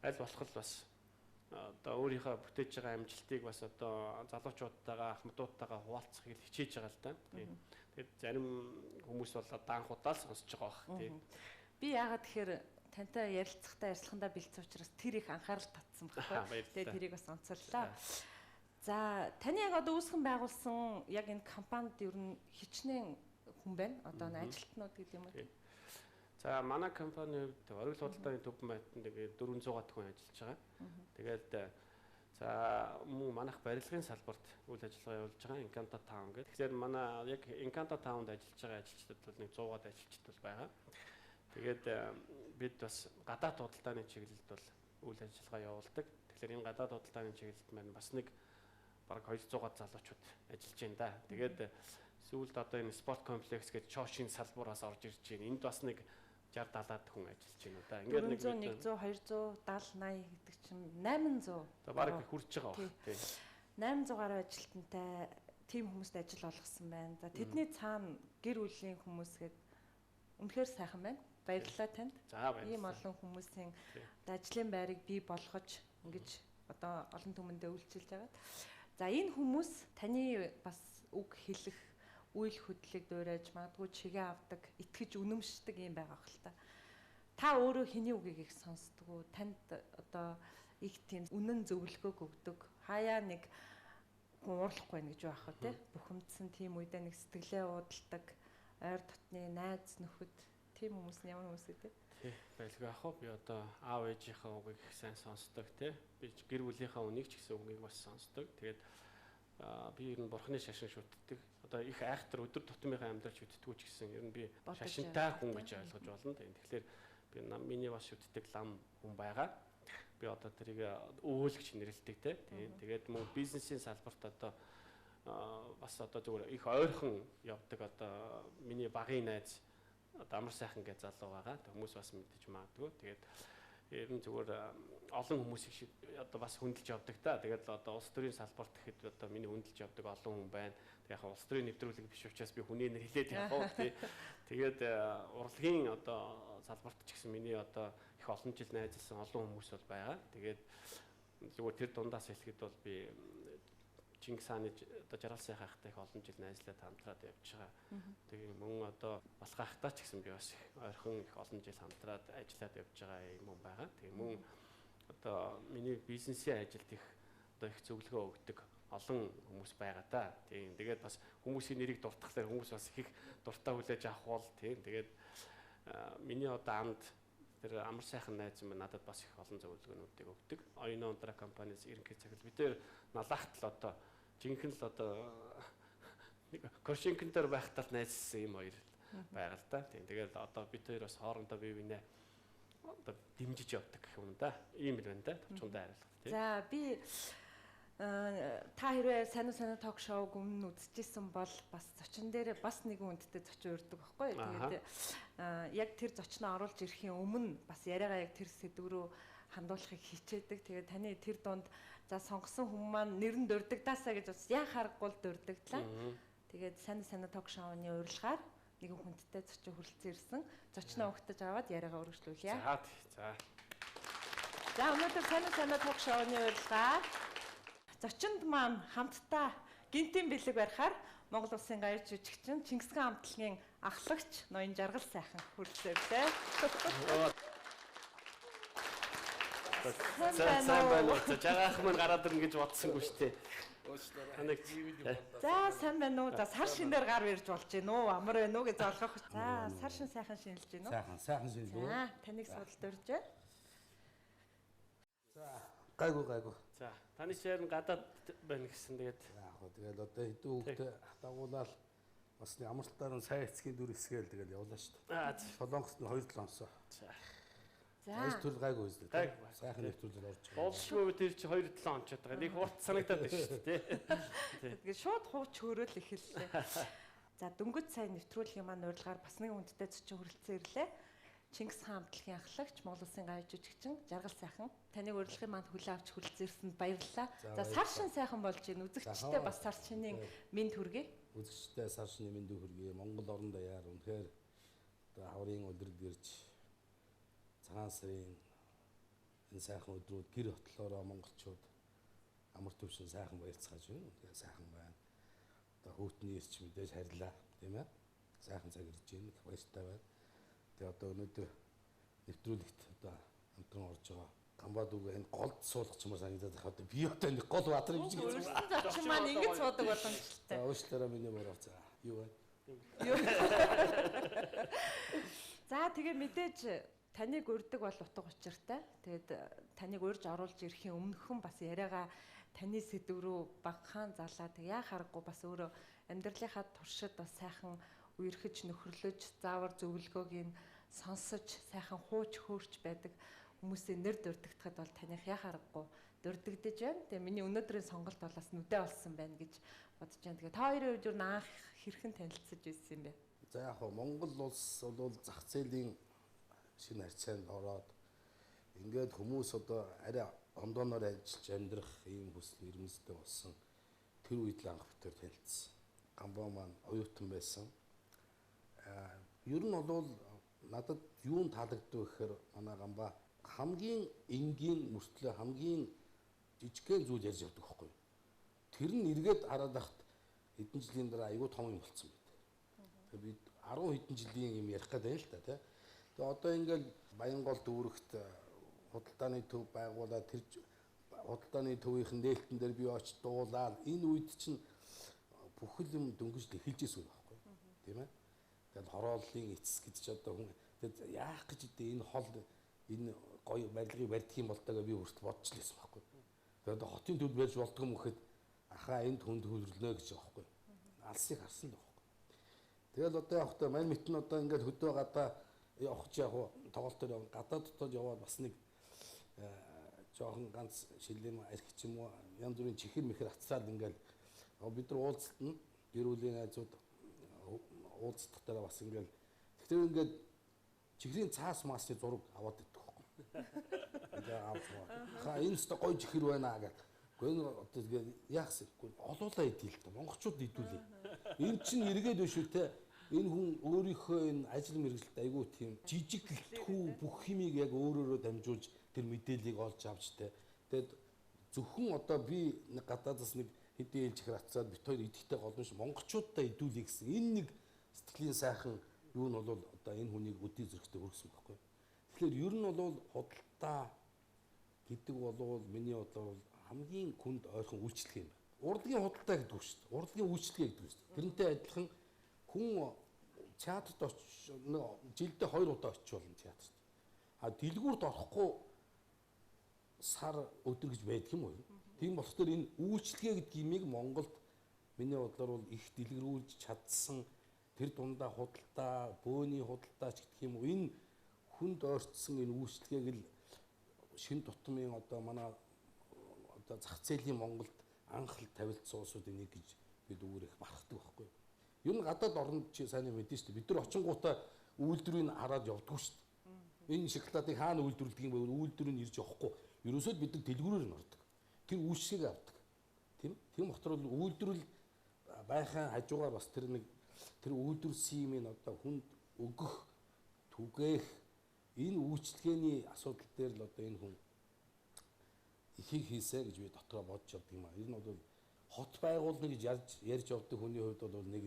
аль болох л бас одоо өөрийнхөө бүтээж байгаа амжилтыг бас одоо залуучуудтайгаа ахмадуудтайгаа хуваалцахыг хичээж байгаа л да. Тэгээд зарим хүмүүс бол даанхудаа л сонсож байгаа бах тийм.
Би яагаад тэгэхээр тантай ярилцахтаа ярилцлагандаа бэлдсэн учраас тэр их анхаарал татсан байхгүй. Тэгээд тэрийг бас онцорлоо. За таны яг одоо үүсгэн байгуулсан яг энэ компанид ер нь хичнээн хүн байна. Одоо ажилтнууд гэдэг юм уу?
За манай компанийн хувьд оргил худалдааны төв байтанд 400-аад хүн ажиллаж байгаа. Тэгээд за мөн манайх барилгын салбарт үйл ажиллагаа явуулж байгаа Encanto Town гэдэг. Тэгэхээр манай яг Encanto Town-д ажиллаж байгаа ажилчдад бол нэг 100-аад ажилчид бол байгаа. Тэгээд бид бас гадаад худалдааны чиглэлд бол үйл ажиллагаа явуулдаг. Тэгэхээр энэ гадаад худалдааны чиглэлд маань бас нэг бараг 200-аад залуучууд ажиллаж байна да. Тэгээд сүүлд одоо энэ спорт комплекс гэж чоошин салбараас орж ирж байна. Энд бас нэг 60-70-аад хүн ажиллаж байна уу да.
Ингээд нэг 100, 200, 70, 80 гэдэг чинь 800.
За бараг хүрч байгаа баг тийм.
800 гаруй ажилтнтай тийм хүмүүст ажил олгосон байна. За тэдний цаана гэр бүлийн хүмүүсгээд үнэхээр сайхан байна. Баярлалаа танд.
За баярлалаа.
Ийм олон хүмүүсийн ажлын байрыг бий болгож ингэж одоо олон түмэндээ үйлчилж байгаа. За энэ хүмүүс таны бас үг хэлэх үйл хөдлөлийг дуурайж магадгүй чигээ авдаг, итгэж үнэмшдэг юм байгаа хэл та. Та өөрөө хэний үгийг их сонсдог уу? Танд одоо их тийм үнэн зөвлөгөөг өгдөг. Хаяа нэг хүн уурлахгүй байна гэж байх тий. Бухимдсан тийм үедээ нэг сэтгэлээ уудалдаг, ойр дотны найз нөхөд тийм хүмүүс нь ямар хүмүүс үү?
Тий, байлгүй ах уу. Би одоо аав ээжийнхээ үгийг их сайн сонсдог тий. Би гэр бүлийнхээ үнийг ч гэсэн үгийг бас сонсдог. Тэгээд би ер нь бурхны шашин шүтдэг. Одоо их айхтар өдөр тутмынхаа амьдрал шүтдэггүй ч гэсэн ер нь би шашинтай хүн гэж ойлгож болно. Тэгэхээр би миний бас шүтдэг лам хүн байгаа. Би одоо тэрийг өөлгч нэрлэдэг те. Тэгээд мөн бизнесийн салбарт одоо бас одоо зүгээр их ойрхон явдаг одоо миний багын найз одоо амар сайхан гэж залуу байгаа. Хүмүүс бас мэдэж магадгүй. Тэгээд ер нь зүгээр олон хүмүүсийг одоо бас хөндлөж явдаг та. Тэгээд одоо улс төрийн салбарт гэхэд одоо миний хөндлөж явдаг олон хүн байна. Тэгээд яг улс төрийн нэвтрүүлэг биш учраас би хүний нэр хэлээд явах тий. Тэгээд урлагийн одоо салбарт ч гэсэн миний одоо их олон жил найзалсан олон хүмүүс бол байгаа. Тэгээд зүгээр тэр дундаас хэлэхэд бол би Чингис хааны одоо жаргал сайхан ахтай их олон жил найзлаад хамтраад явж байгаа. Тэгээ мөн одоо Балхаа ахтай ч гэсэн би бас ойрхон их олон жил хамтраад ажиллаад явж байгаа юм байгаа. Тэгээ мөн одоо миний бизнесийн ажилд их одоо их зөвлөгөө өгдөг олон хүмүүс байгаа та. Тэгээд бас хүмүүсийн нэрийг дуртахлаар хүмүүс бас их дуртай хүлээж авах бол тэгээд миний одоо амд тэр амар сайхан найз минь надад бас их олон зөвлөгөөнүүдийг өгдөг. Оюуны ундраа компаниас ерөнхий захирал бид тэр налахт л одоо жинхэнэ л одоо Коршинкентэр байхтал найзсан юм хоёр байгаа л да. Тэгээд одоо бид хоёр бас хоорондоо бие биенээ одоо дэмжиж явдаг гэх юм да. Ийм л байна да. Товчондоо хариулах тийм.
За би та хэрвээ сайн ток шоуг өмнө үзчихсэн бол бас зочин дээр бас нэгэн хүндтэй зочин урддаг байхгүй. Тэгээд яг тэр зочноо оруулж ирэхийн өмнө бас яриагаа яг тэр сэдв рүү хандуулахыг хичээдэг. Тэгээд таны тэр дунд за сонгосон хүмүүс маань нэрэн дурдагдаасаа гэж бас яа харахгүй дурдагдлаа. Тэгээд сайн ток шоуны урилгаар нэгэн хүндтэй зочин хүрэлцэн ирсэн. Зочноо өгтөж аваад яриагаа өргөжлүүлье. За өнөөдөр сайн ток шоуны урилгаар зочинд маань хамтдаа гинтийн бэлэг барихаар Монгол Улсын гаяр жүжигчин Чингис хаан хамтлагийн ахлагч ноён жаргал сайхан хүрэлцээрлээ.
Сайн байна уу? Жагаах мань гараад ирнэ гэж бодсонгүй шүү дээ.
За сайн байна уу? За сар шинээр гар ирж болж гин үү? Амар байна уу гэж залгах. За сар шин сайхан шинэлж гин үү?
Сайхан шинэлж үү?
За таныг судалд урьж.
За гайгүй.
За таны ширэн гадаад байна гэсэн тэгээд
яг хөө тэгэл одоо хэдэн хүүхдээ дагуулаад бас амралтаар нь сайн эцгийн дүр хэсгээл тэгэл явлаа шүү дээ. Солонгост нь 2-7 онсоо. За нэвтрүүл гайгүй үстэй. Сайхан нэвтрүүлэл орж байгаа.
Болшгүй тэр чи 2-7 онцоод байгаа. Нэг хурц санагдаад байна шүү дээ.
Тэгээд шууд хууч хөрөөл эхэллээ. За дөнгөж сайн нэвтрүүлгийн маань урилгаар бас нэг хүндтэй зочин хүрэлцэн ирлээ. Чингис хаан хамтлагийн ахлагч Монгол Улсын гаяр жүжигчин жаргал сайхан таныг урилгын манд хүлээн авч хүрэлцээрсэнд баярлалаа. За сар шин сайхан болж гин үзэгчтэй бас сар шинийн мэд хүргэе.
Үзэгчтэй сар шинийн мэд хүргэе. Монгол орон даяар үнэхээр одоо хаврын өдрөд ирж цагаан сарын энэ сайхан өдрүүд гэр хотлороо монголчууд амар төвшин сайхан баярцгааж байна. Үнэхээр сайхан байна. Одоо хөтний ирч мэдээж харьлаа тийм ээ. Сайхан цаг ирж байна. Баяртай байна. Тэгээ одоо өнөөдөр нэвтрүүлэгт одоо хамтран орж байгаа Гамбадүг энэ голд суулгач юм санагдаад байна. Одоо би одоо нэг гол баатар юм шиг
байна. Зочин маань ингэж суудаг боломжтой.
За уушлаараа миний бороо за юу байна?
За тэгээ мэдээж таныг урьдаг бол утга учиртай. Тэгээд таныг урьж оруулж ирэхийн өмнөхөн бас яриагаа таны сэдв рүү багахан залаа. Тэг яа харахгүй бас өөрөө амьдралынхаа туршид бас сайхан үерхэж нөхөрлөж заавар зөвлөгөөг нь сонсож сайхан хууч хөөрч байдаг хүмүүсийн нэр дурддагтахад бол таних яа харахгүй дурддагдж байна. Тэгээ миний өнөөдрийн сонголт болоос нүдэ болсон байна гэж бодож байна. Тэгээ та хоёрын хувьд юу анх хэрхэн танилцж ирсэн юм бэ?
За яг хөө Монгол улс бол зах зээлийн шинэ харьцаанд ороод ингээд хүмүүс одоо арай ондооноор ажиллаж амьдрах ийм хүсэл эрмэлзэлтэй болсон тэр үед л анх битэр танилцсан. Гамбаа маань оюутан байсан. Ер нь бол надад юун таалагддаг гэхээр манай Гамбаа хамгийн энгийн мөртлөө хамгийн жижигхэн зүйл ярьж явдаг байхгүй юу. Тэр нь эргээд хараад байхад хэдэн жилийн дараа аюу том юм болсон байдаг. Тэгээ бид 10 хэдэн жилийн юм ярих гэдэг л та тий. Тэгээ одоо ингээл Баянгол дүүрэгт худалдааны төв байгуулаад тэр худалдааны төвийн нээлтэн дээр би очиж дуулаад энэ үед чинь бүхэл юм дөнгөж эхэлж ирсэн байхгүй юу. Тийм ээ. Тэгээд хорооллын эцэс гэж ч одоо хүн тэгээд яах гэж идэ энэ хол энэ гоё барилгыг барьдаг юм бол таага би өөртөө бодчихлээсэн байхгүй. Тэгээд хотын төвд барьж болдго юм гэхэд ахаа энд хүнд хөлрлөнө гэж байгаа байхгүй. Алсыг харсан л байхгүй. Тэгэл одоо явахдаа мань мэтэн одоо ингээд хөдөө гадаа явах яг тоглолт дээр гадаад дотоод яваад бас нэг жоохон ганц шилэм архич юм уу янз бүрийн чихэр мэхэр хацраад ингээд бид нар уулзтна гэр бүлийн найзууд уулзтах дараа бас ингээд тэгэхээр ингээд чихрийн цаас маасны зураг аваад идэх байхгүй. Ингээд авах. Ха энэ ч гоё чихэр байна гэх. Гэхдээ одоо тэгээд яахс олуулаа идэв л та монголчууд идүүлээ. Энэ чинь эргээд биш үү те. Энэ хүн өөрийнхөө энэ ажил мэргэжилт айгүй тийм жижиг гэлтгүү бүх химийг яг өөрөөрөө дамжуулж тэр мэдээллийг олж авч те. Тэгээд зөвхөн одоо би нэг гадаадас нэг хэдийн ээлж ихэр атцаад бит хоёр идэхтэй голомш монголчуудаа идүүлээ гэсэн энэ нэг сэтгэлийн сайхан юу нь бол одоо энэ хүнийг өдий зөрөгтэй өргөсөн байхгүй. Тэгэхээр ер нь бол худалдаа гэдэг бол миний бодлоор хамгийн хүнд ойрхон үйлчлэг юм байна. Урлагийн худалдаа гэдэг үг шүү дээ. Урлагийн үйлчлэгээ гэдэг үг шүү дээ. Тэрнтэй адилхан хүн театрт жилдээ 2 удаа очих болно театрт. А дэлгүүрт орохгүй сар өдөр гэж байдаг юм уу? Тийм болохоор энэ үйлчлэгээ гэдэг имийг Монголд миний бодлоор бол их дэлгэрүүлж чадсан тэр дундаа худалдаа, бөөний худалдаач гэх юм уу энэ хүнд ойртсон энэ үйлчлэгээг л шин тутмын одоо манай одоо зах зээлийн Монголд анхал тавилтсан улсуудын нэг гэж бид өөр их мархдаг байхгүй. Ер нь гадаад орнд чи сайн мэдэн шүү дээ. Бид нар очингуудаа үйлдвэрийг хараад явдггүй шүү дээ. Энэ шоколадыг хаана үйлдвэрлэдэг юм бэ? Үйлдвэрийг ирж явахгүй. Ерөөсөө бид нар дэлгүүрээр нь ордог. Тэр үйлчлэгийг авдаг. Тийм болохоор үйлдвэрлэл байхын хажуугаар бас тэр нэг тэр үйлдвэрсэн юм одоо хүнд өгөх түгээх энэ үйлчлэгээний асуудал дээр л одоо энэ хүн ихийг хийсэ гэж би дотроо бодож явдаг юм аа. Ер нь бол хот байгуулна гэж ярьж явдаг хүний хувьд бол нэг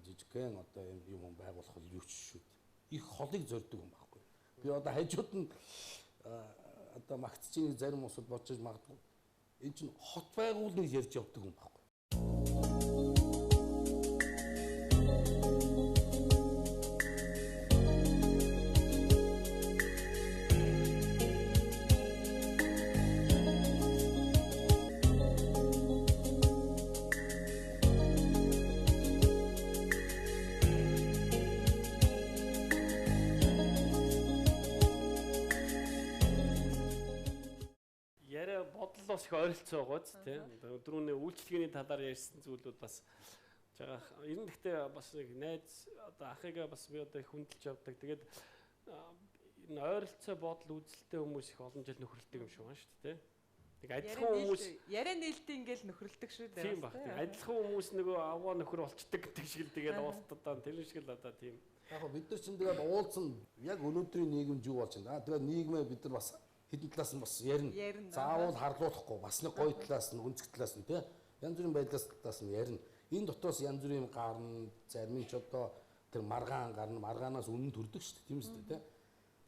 жижигхэн одоо юм байгуулах бол юу ч шүү дээ. Их холыг зорддог юм байхгүй. Би одоо хажууд нь одоо магтцгийн зарим усуд бодож магадгүй. Энэ чинь хот байгуулна гэж ярьж явдаг юм байхгүй.
Бас их ойролцоо байгааз тийм. Өдрүүний үйлчлэгээний талаар ярьсан зүйлүүд бас жагаах. Ер нь гэхдээ бас нэг найз одоо ахыгаа бас би одоо их хүндэлж явдаг. Тэгээд энэ ойролцоо бодол үзэлтэй хүмүүс их олон жил нөхрөлдөг юм шиг байна шүү дээ. Нэг адилхан хүмүүс
яриа нээлттэй ингээл нөхрөлдөг шүү дээ.
Тийм баг. Адилхан хүмүүс нөгөө аваа нөхөр болчдөг гэдэг шиг л тэгээд уултдаа тэр шиг л одоо тийм.
Яг бид нар чинь тэгээд уулзсан яг өнөөдрийн нийгэмд юу болж байна. Тэгээд нийгмээ бид нар бас хэдэн талаас нь бас ярина. Заавал харлуулахгүй бас нэг гоё талаас нь өнцөг талаас нь тий янз бүрийн байдлаас талаас нь ярина. Энэ дотроос янз бүрийн гарна, зарим нь ч одоо тэр маргаан гарна, маргаанаас үнэн төрдөг шүү дээ тийм үстэй тий.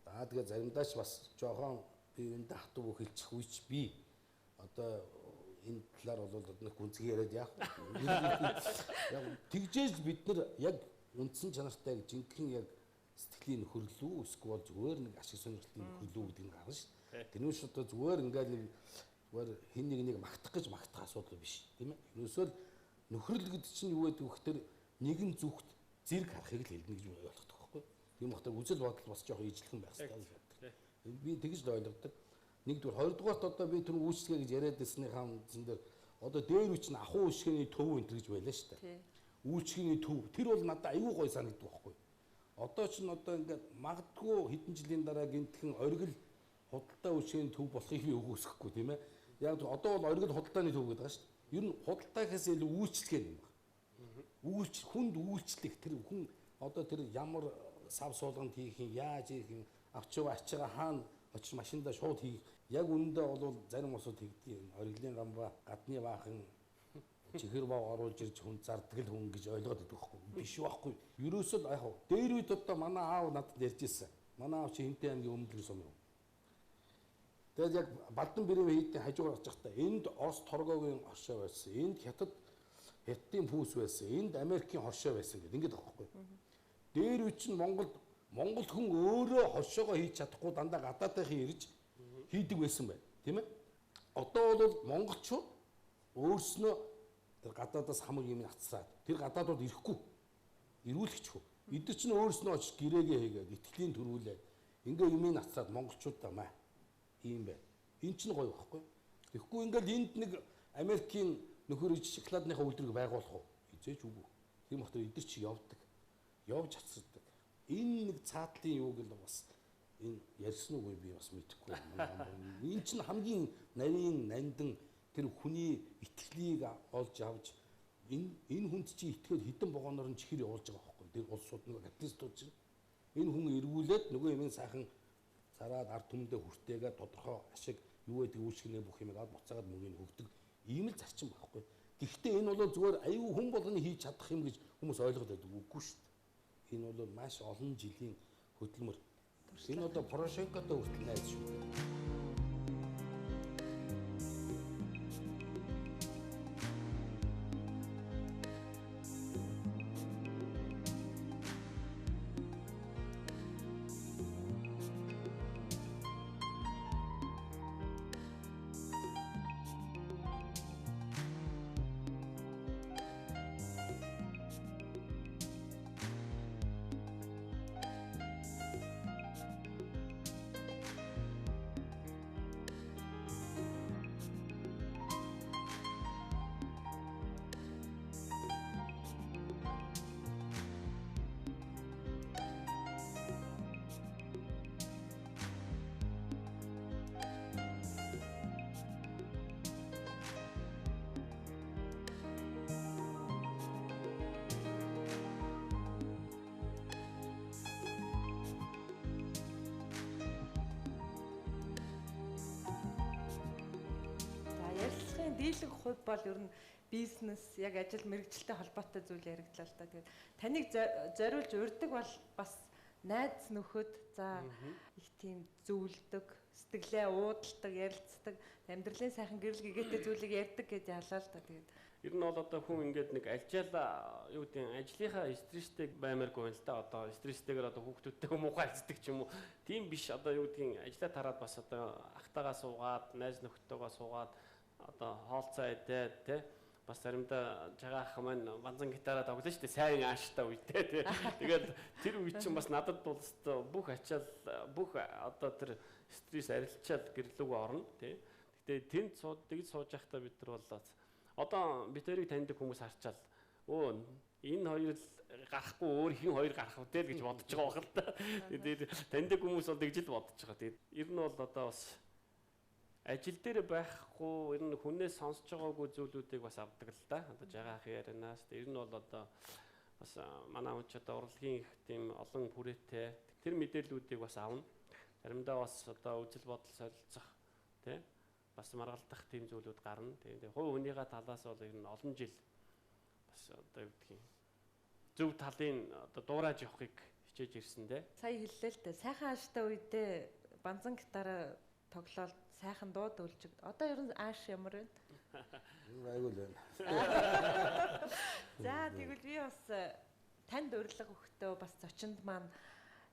За тэгээ заримдаа ч бас жоохон би энэ хатуу хэлчих үеч би одоо энэ талаар бол нэг гүнзгий яриад яах вэ? Яг тэгжээж бид нар яг үндсэн чанартай жинхэнэ яг сэтгэлийн нөхөрлөө эсвэл зүгээр нэг ашиг сонирхлын нөхөрлөө гэдэг нь гарна шүү дээ. Тэрнээс одоо зүгээр ингээд нэг зүгээр хин нэг магтах гэж магтах асуудал биш тийм ээ. Ерөөсөө нөхрөл гэдэг чинь юу гэдэг вэ гэхээр нэгэн зүгт зэрэг харахыг л хэлнэ гэж ойлгодог байхгүй. Тийм багтаа үзэл бодол бас жоохон ижлэхэн байх хэрэгтэй. Би тэгж л ойлгодог. Нэгдүгээр, хоёрдугаарт одоо би тэр үйлчлэгээ гэж яриад байсны хаан дээр одоо дээр үуч нь ахуй үйлчлэгээний төв энэ гэж байлаа шүү дээ. Үйлчлэгээний төв тэр бол надад аюу гой санагддаг байхгүй. Одоо ч н одоо ингээд магадгүй хэдэн жилийн дараа гинтхэн оргил худалдаа үйлчлэгээний төв болохыг би үгүйсэхгүй тийм ээ. Яг одоо бол оргил худалдааны төв гэдэг байгаа шүү дээ. Ер нь худалдаа гэхээс илүү үйлчлэгээ юм байна. Хүнд үйлчлэх тэр хүн одоо тэр ямар сав суулганд хийх юм, яаж хийх юм, авчгаа ачгаа хаана очиж машиндаа шууд хийх. Яг үнэндээ бол зарим усуд хийгдгийг оргилын гамбаа гадны баахан чихэр бав оруулж ирж хүн зардаг л хүн гэж ойлгоод байдаг байхгүй биш байхгүй. Ерөөсөө яг дээр үед одоо манай аав надад ярьж ирсэн. Манай аав чи Хинтээ аймгийн өмнөдрийн сум юм. Тэгээд яг Балдан бэрийн хийдийн хажуугаар очих та энд Орос торгоогийн хоршоо байсан. Энд хятадын пүүс байсан. Энд Америкийн хоршоо байсан гэдэг ингэдэг байхгүй. Дээр үед чинь Монгол хүн өөрөө хоршоогоо хийж чадахгүй дандаа гадаадынхын ирж хийдэг байсан байна. Тийм ээ? Одоо бол монголчууд өөрснөө тэр гадаадаас хамаг юм хацраад тэр гадаадууд ирэхгүй. Ирүүлэгчгүй. Эдгээр чинь өөрснөө очиж гэрээгээ хийгээд итгэлийн төрүүлээ. Ингээ юмыг хацраад монголчуудаа маа. Ийм байна. Энэ чинь гоё байхгүй. Тэгэхгүй ингээл энд нэг Америкийн нөхөр шоколадныхаа үйлдвэрийг байгуулах уу? Хизээч үгүй. Тийм бахтаа эдгээр чи явдаг. Явж хацардаг. Энэ нэг цаатлын юуг л бас энэ ярьсан уу би бас мэдэхгүй. Энэ чинь хамгийн нарийн нандин тэр хүний итгэлийг олж авч энэ хүнд чи итгэл хідэн богоноор нь чихэр явуулж байгаа байхгүй. Тэр улсууд нэг капиталистууд чинь энэ хүн эргүүлээд нөгөө юм сайхан цараад ард түмэндээ хүртээгээд тодорхой ашиг юу гэдэг үүсгэнэ бүх юмыг аваад буцаагаад мөнгөний хөгдөг ийм л зарчим байхгүй. Гэхдээ энэ бол зүгээр аюу хүн болгоны хийж чадах юм гэж хүмүүс ойлгоод байдаг үгүй шүү дээ. Энэ бол маш олон жилийн хөдөлмөр. Энэ одоо Порошенкотой хүртэл найз шүү.
Дийлэнх хувь бол ер нь бизнес яг ажил мэргэжилтэй холбоотой зүйл яригдлаа л да. Тэгээд таныг зориулж урьдаг бол бас найз нөхөд за их тийм зөвлөдөг, сэтгэлээ уудалдаг, ярилцдаг, амьдралын сайхан гэрэл гэгээтэй зүйлийг ярьдаг гэж ялаа л да. Тэгээд
ер нь бол одоо хүн ингээд нэг альжаалаа юу гэдэг ажлынхаа стресстэй баймааргүй байна л да. Одоо стресстэйгээр одоо хүүхдүүдтэй муухай хэлцдэг ч юм уу. Тийм биш одоо юу гэдэг ажлаа тараад бас одоо ахтайгаа суугаад, найз нөхдөдөө суугаад одоо хоолцоо идээд те бас заримдаа жагаах маань банзан гитараа тоглоно шүү дээ сайн ааштай үедээ те тэгээд тэр үе чинь бас надад бол бүх ачаал бүх одоо тэр стресс арилчаад гэрлүүгөө орно те гэхдээ тэнд тэгж сууж байхдаа бид нар бол одоо бид тэрийг таньдаг хүмүүс харчаал өө энэ хоёр л гарахгүй өөр хин хоёр гарах үү гэж бодож байгаа байх л да тэгээд таньдаг хүмүүс бол тэгж л бодож байгаа тэгээд ер нь бол одоо бас ажил дээр байхгүй ер нь хүнээс сонсож байгаагүй зүйлүүдийг бас авдаг л да. Одоо жагаах ярианаас ер нь бол одоо бас манай хүн ч одоо урлагийн их тийм олон хүрээтэй тэр мэдээллүүдийг бас авна. Заримдаа бас одоо үзэл бодол солилцох тий бас маргалдах тийм зүйлүүд гарна. Тэгээд хувь хүнийхээ талаас бол ер нь олон жил бас одоо юу гэдгийг зөв талын одоо дуурайж явахыг хичээж ирсэн тий.
Сая хэллээ л дээ. Сайхан ааштай үедээ банзан гитараа тоглоод сайхан дууд үлжиг. Одоо ер нь ааш ямар вэ?
Айгуул байна.
За тэгвэл би бас танд урилга өгтөө бас зочинд маань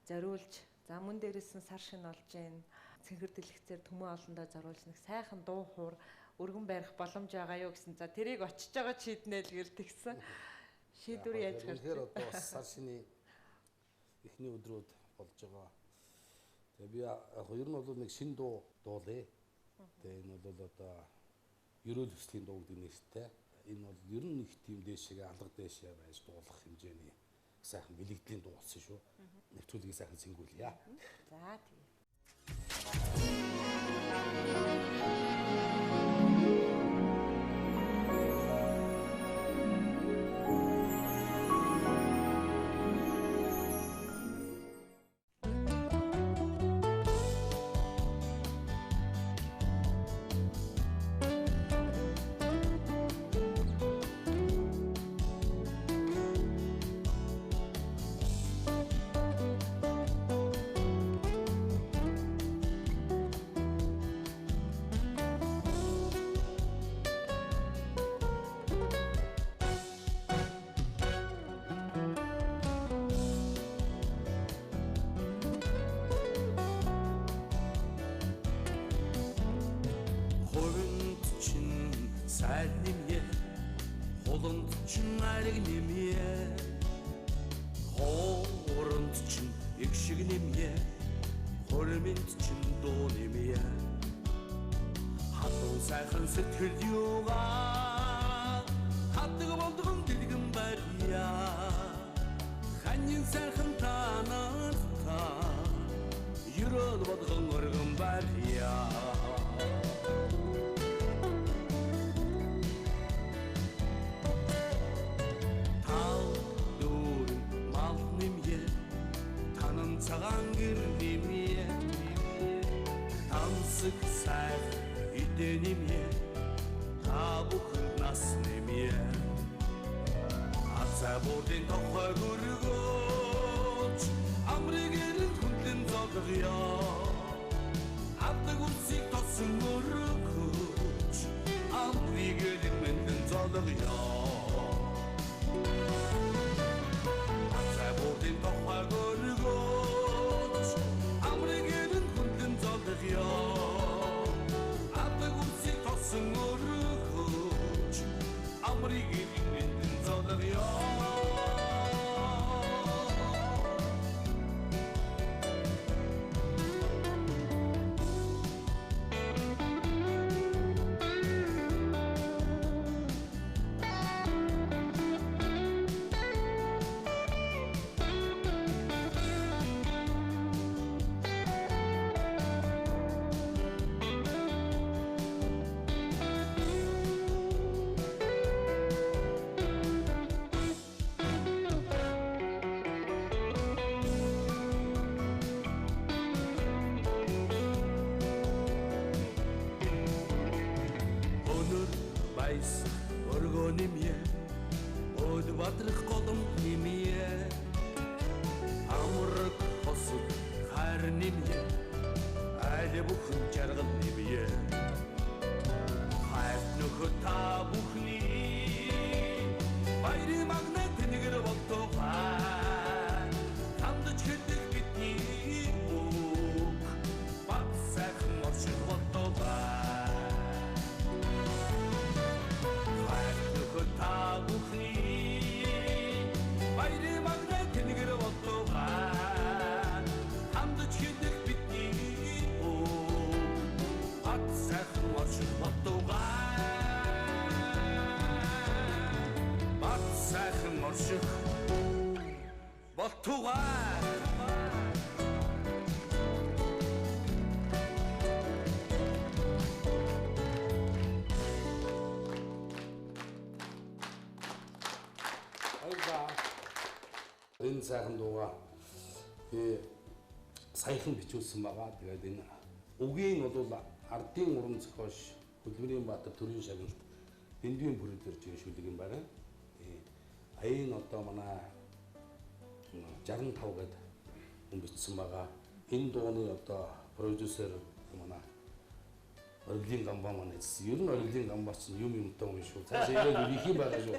зориулж за мөн дээрээс нь сар шин болж гин цэнхэр дэлгэцээр төмөө олондоо зориулж нэг сайхан дуу хуур өргөн барих боломж байгаа юу гэсэн. За тэрийг очиж байгаа шийднэ л гэл тэгсэн. Шийдвэр яаж гарч.
Тэгэхээр одоо сар шиний эхний өдрүүд болж байгаа. Тэгээ би хоёр нь бол нэг шин дуу дуулъя. Тэгээ энэ бол одоо ерөөл хөслийн дуу гэдэг нэртэй. Энэ бол ер нь их тийм дээшээ алга дээшээ байж дуулах хэмжээний сайхан бэлэгдлийн дуу болсон шүү. Нэвтрүүлгийг сайхан цэнгүүлье.
За тийм.
нариг нэмье хооронд чинь их шиг нэмье хоромент чинь дуу нэмье хатуу сайхан сэтгэл юугаа хатдаг болдгон дэлгэн барья ханин сайхан танаас та юрод болдгон өргөн барья цагаан гэр нэмье тансаг сайх идэ нэмье та бүхэн нас нэмье азабуудын тухай хөргөөч амрыг эрен хүнлэн зогёо авдаг үсийг тосон өргөөч амрыг эрен хүнлэн зогёо азабуудын тухай нэмье од батрах голом нэмье амраг хосод хар нэмье аль бүхэн жаргал нэмье хайр нөхөд та бүхний баярын магнат нэгэр болтугай хамдж хэлдэг бидний үг бат сайхан орших болтугай Болтугай
энэ сайхан дууга би саяхан бичүүлсэн байгаа. Тэгээд энэ үгийн бол ардын уран зохиолч Хөдөлмөрийн Баатар төрийн шагналт Бэндийн бүрэлдэхүүн жишүүлэг юм байна. Аян одоо манай 65 гээд хүн бичсэн байгаа. Энэ дууны одоо продюсер манай Ориглын гамбаа маань хэлсэн. Ер нь Ориглын гамбаа чинь юм юмтай юм шүү. Цаашаа ирээд их юм байгаа шүү.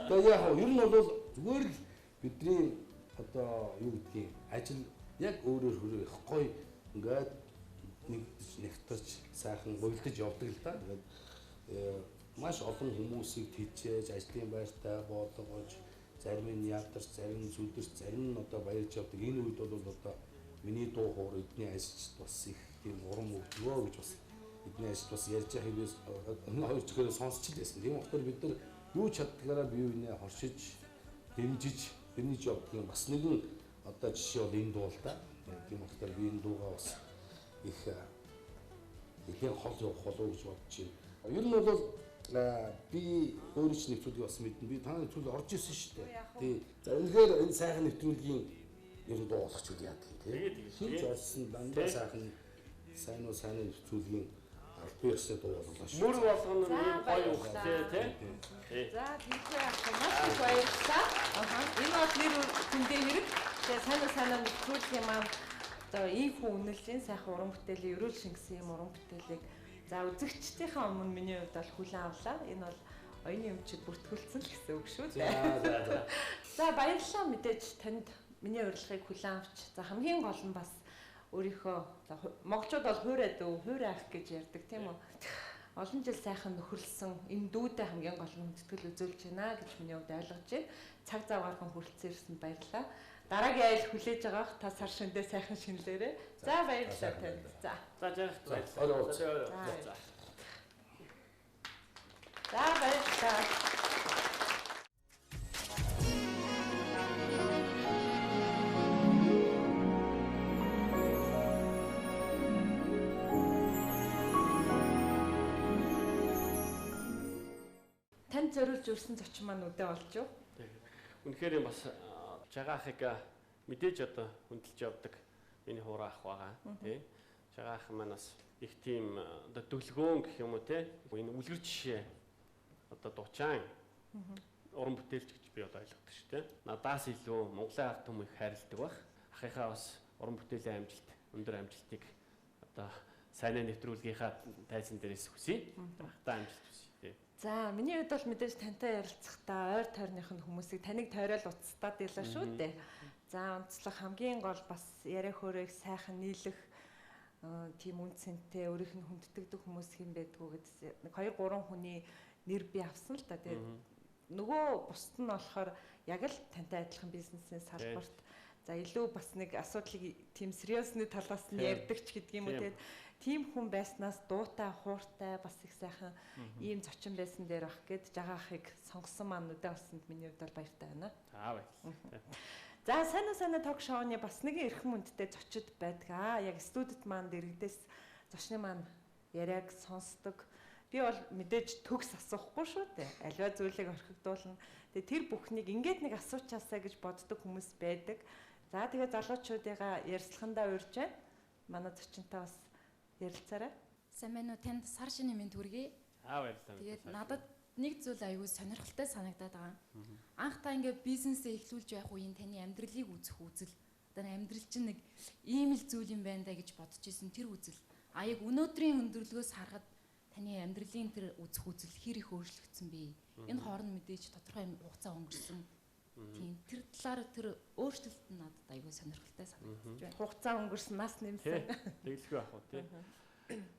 Тэгээд яг ер нь бол зүгээр л бидний одоо юу гэдгийг ажил яг өөрөөр хөрөө их гоё ингээд нэгтэрч сайхан гуйлдаж явдаг л да. Тэгээд маш олон хүмүүсийг тэжээж ажлын байртаа болгож зарим нь ядарч, зарим нь зүдэрч, зарим нь одоо баярж явдаг. Энэ үед бол одоо миний дуу хоор эдний ажилчд бас их тийм урам өгдөгөө гэж бас эдний ажилт бас ярьж байгаа хэвээс энэ хоёр чигээр сонсч л байсан. Тийм болохоор бид нар юу чаддгаараа бие биенээ хоршиж, дэмжиж, тэрний явдаг юм бас нэгэн одоо жишээ бол энэ дуу л да. Тийм болохоор би энэ дуугаа бас их эдгээр хол явах болов гэж бодож байна. Ер нь бол би өөрөө ч нэвтрүүлгийг бас мэднэ. Би таны нэвтрүүлэг орж ирсэн шүү дээ. Тий. За үнэхээр энэ сайхан нэвтрүүлгийн ер нь дуу болох ч үгүй яа гэх тийм. Шинж орсон дандаа сайхан сайн нэвтрүүлгийн аль биесээ дуу боллоо шүү.
Мөр болгоно юм гоё ухтэй тий.
За тиймээ маш их баярлалаа. Энэ бол нэр хүндээ хэрэг. Тэгээ сайн нэвтрүүлгийн маань одоо ийм хүн үнэлжин сайхан уран бүтээлийн ерөөл шингэсэн юм уран бүтээлийг за үзэгчдийнхээ өмнө миний хувьд бол хүлээн авлаа. Энэ бол оюуны өмчөд бүртгүүлсэн л гэсэн үг шүү дээ. За баярлалаа мэдээж танд миний урилгыг хүлээн авч. За хамгийн гол нь бас өөрийнхөө монголчууд бол хуурай дөө, хуурай ах гэж ярьдаг тийм үү. олон жил сайхан нөхөрлсөн энэ дүүдээ хамгийн гол нь сэтгэл үзүүлж байна гэж миний хувьд ойлгож байна. Цаг зав гарган хүрэлцэн ирсэнд баярлалаа. Дараагийн айл хүлээж байгаах та сар шиндээ сайхан шинэлээрэй. За баярлалаа танд. За.
За жаргах баярлалаа.
За баярлалаа. Танд зориулж өрсөн зочин маань үдэ болж юу?
Үнэхээр бас жагаахыг мэдээж одоо хөндлөж явдаг миний хураа ах байгаа тий. Жагаах маань бас их тийм одоо дүлгөөн гэх юм уу тий. Энэ үлгэр жишээ одоо дуучаан уран бүтээлч гэж би одоо ойлгодог шүү тий. Надаас илүү Монголын ард түмийг хайрладаг баг. Ахыхаа бас уран бүтээлийн амжилт, өндөр амжилтыг одоо сайн нэвтрүүлгийнхаа тайзан дээрээс хүсье. Та амжилт хүсье тий.
За миний хувьд бол мэдээж тантай ярилцахдаа ойр тойрных нь хүмүүсийг таныг тойрол уцтаад ялаа шүү дээ. За онцлог хамгийн гол бас яриа хөөрөйг сайхан нийлэх тийм үнцэнтэй өөрийнх нь хүндэтгдэг хүмүүс хэм байдгүй гэдэг нэг 2-3 хүний нэр би авсан л та. Тэгээд нөгөө бусд нь болохоор яг л тантай адилхан бизнесийн салбарт за илүү бас нэг асуудлыг тийм сериусны талаас нь ярьдаг ч гэдэг юм уу тэгээд тийм хүн байснаас дуутай, хууртай бас их сайхан ийм зочин байсан дээр бах гэд жагаахыг сонгосон маань үдэ болсонд миний хувьд бол баяртай байна.
За баярлалаа.
За сайн ток шоуны бас нэгэн эрхэм үндтэй зочид байдаг. Яг студид маань дэрэгдээс зочны маань яриаг сонсдог. Би бол мэдээж төгс асуухгүй шүү дээ. Аливаа зүйлийг орхигдуулна. Тэгээ тэр бүхнийг ингээд нэг асуучаасаа гэж боддог хүмүүс байдаг. За тэгээ залуучуудыгаа ярилцлагандаа урьж байна. Манай зочинтой бас ярилцаарай.
Сайн байна уу? Танд сар шинэ минь төргий.
Баярлалаа.
Тэгээд надад нэг зүйл аягүй сонирхолтой санагдаад байгаа. Анх та ингээд бизнесээ эхлүүлж байх үеийн таны амьдралыг үзэх үзэл. Одоо амьдрал чинь нэг ийм л зүйл юм байна да гэж бодож исэн тэр үзэл. Яг өнөөдрийн өндөрлгөөс харахад таны амьдралын тэр үзэх үзэл хэр их өөрчлөгдсөн бэ? Энэ хооронд мэдээж тодорхой хугацаа өнгөрсөн. Тийм тэр талаар тэр өөрчлөлт нь надад аягүй сонирхолтой санагдаж байна.
Хугацаа өнгөрсөн нас нэмсэн.
Тэглэхгүй ах уу тий.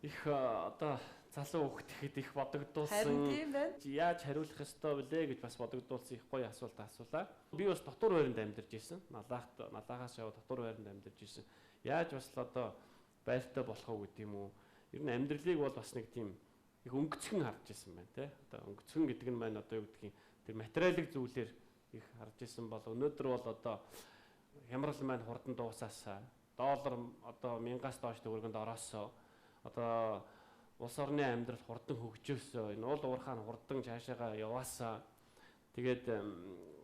Их одоо залуу хөхт ихэд их бодогдуулсан.
Харин тийм байна.
Яаж хариулах ёстой вүлээ гэж бас бодогдуулсан их гоё асуулт асуулаа. Би бас дотор байранд амьдарч ирсэн. Налаагаас яваа дотор байранд амьдарч ирсэн. Яаж бас л одоо байртай болох уу гэдэг юм уу? Ер нь амьдралыг бол бас нэг тийм их өнгөцгөн харж ирсэн байна тий. Одоо өнгөцгөн гэдэг нь маань одоо юу гэдгийг тэр материалын зүйлээр их харж ирсэн бол өнөөдөр бол одоо хямрал маань хурдан дуусаасаа доллар одоо 1000-аас доош төгрөгөнд ороосоо одоо улс орны амьдрал хурдан хөгжөөсөө энэ уул уурхаан хурдан цаашаага яваасаа тэгээд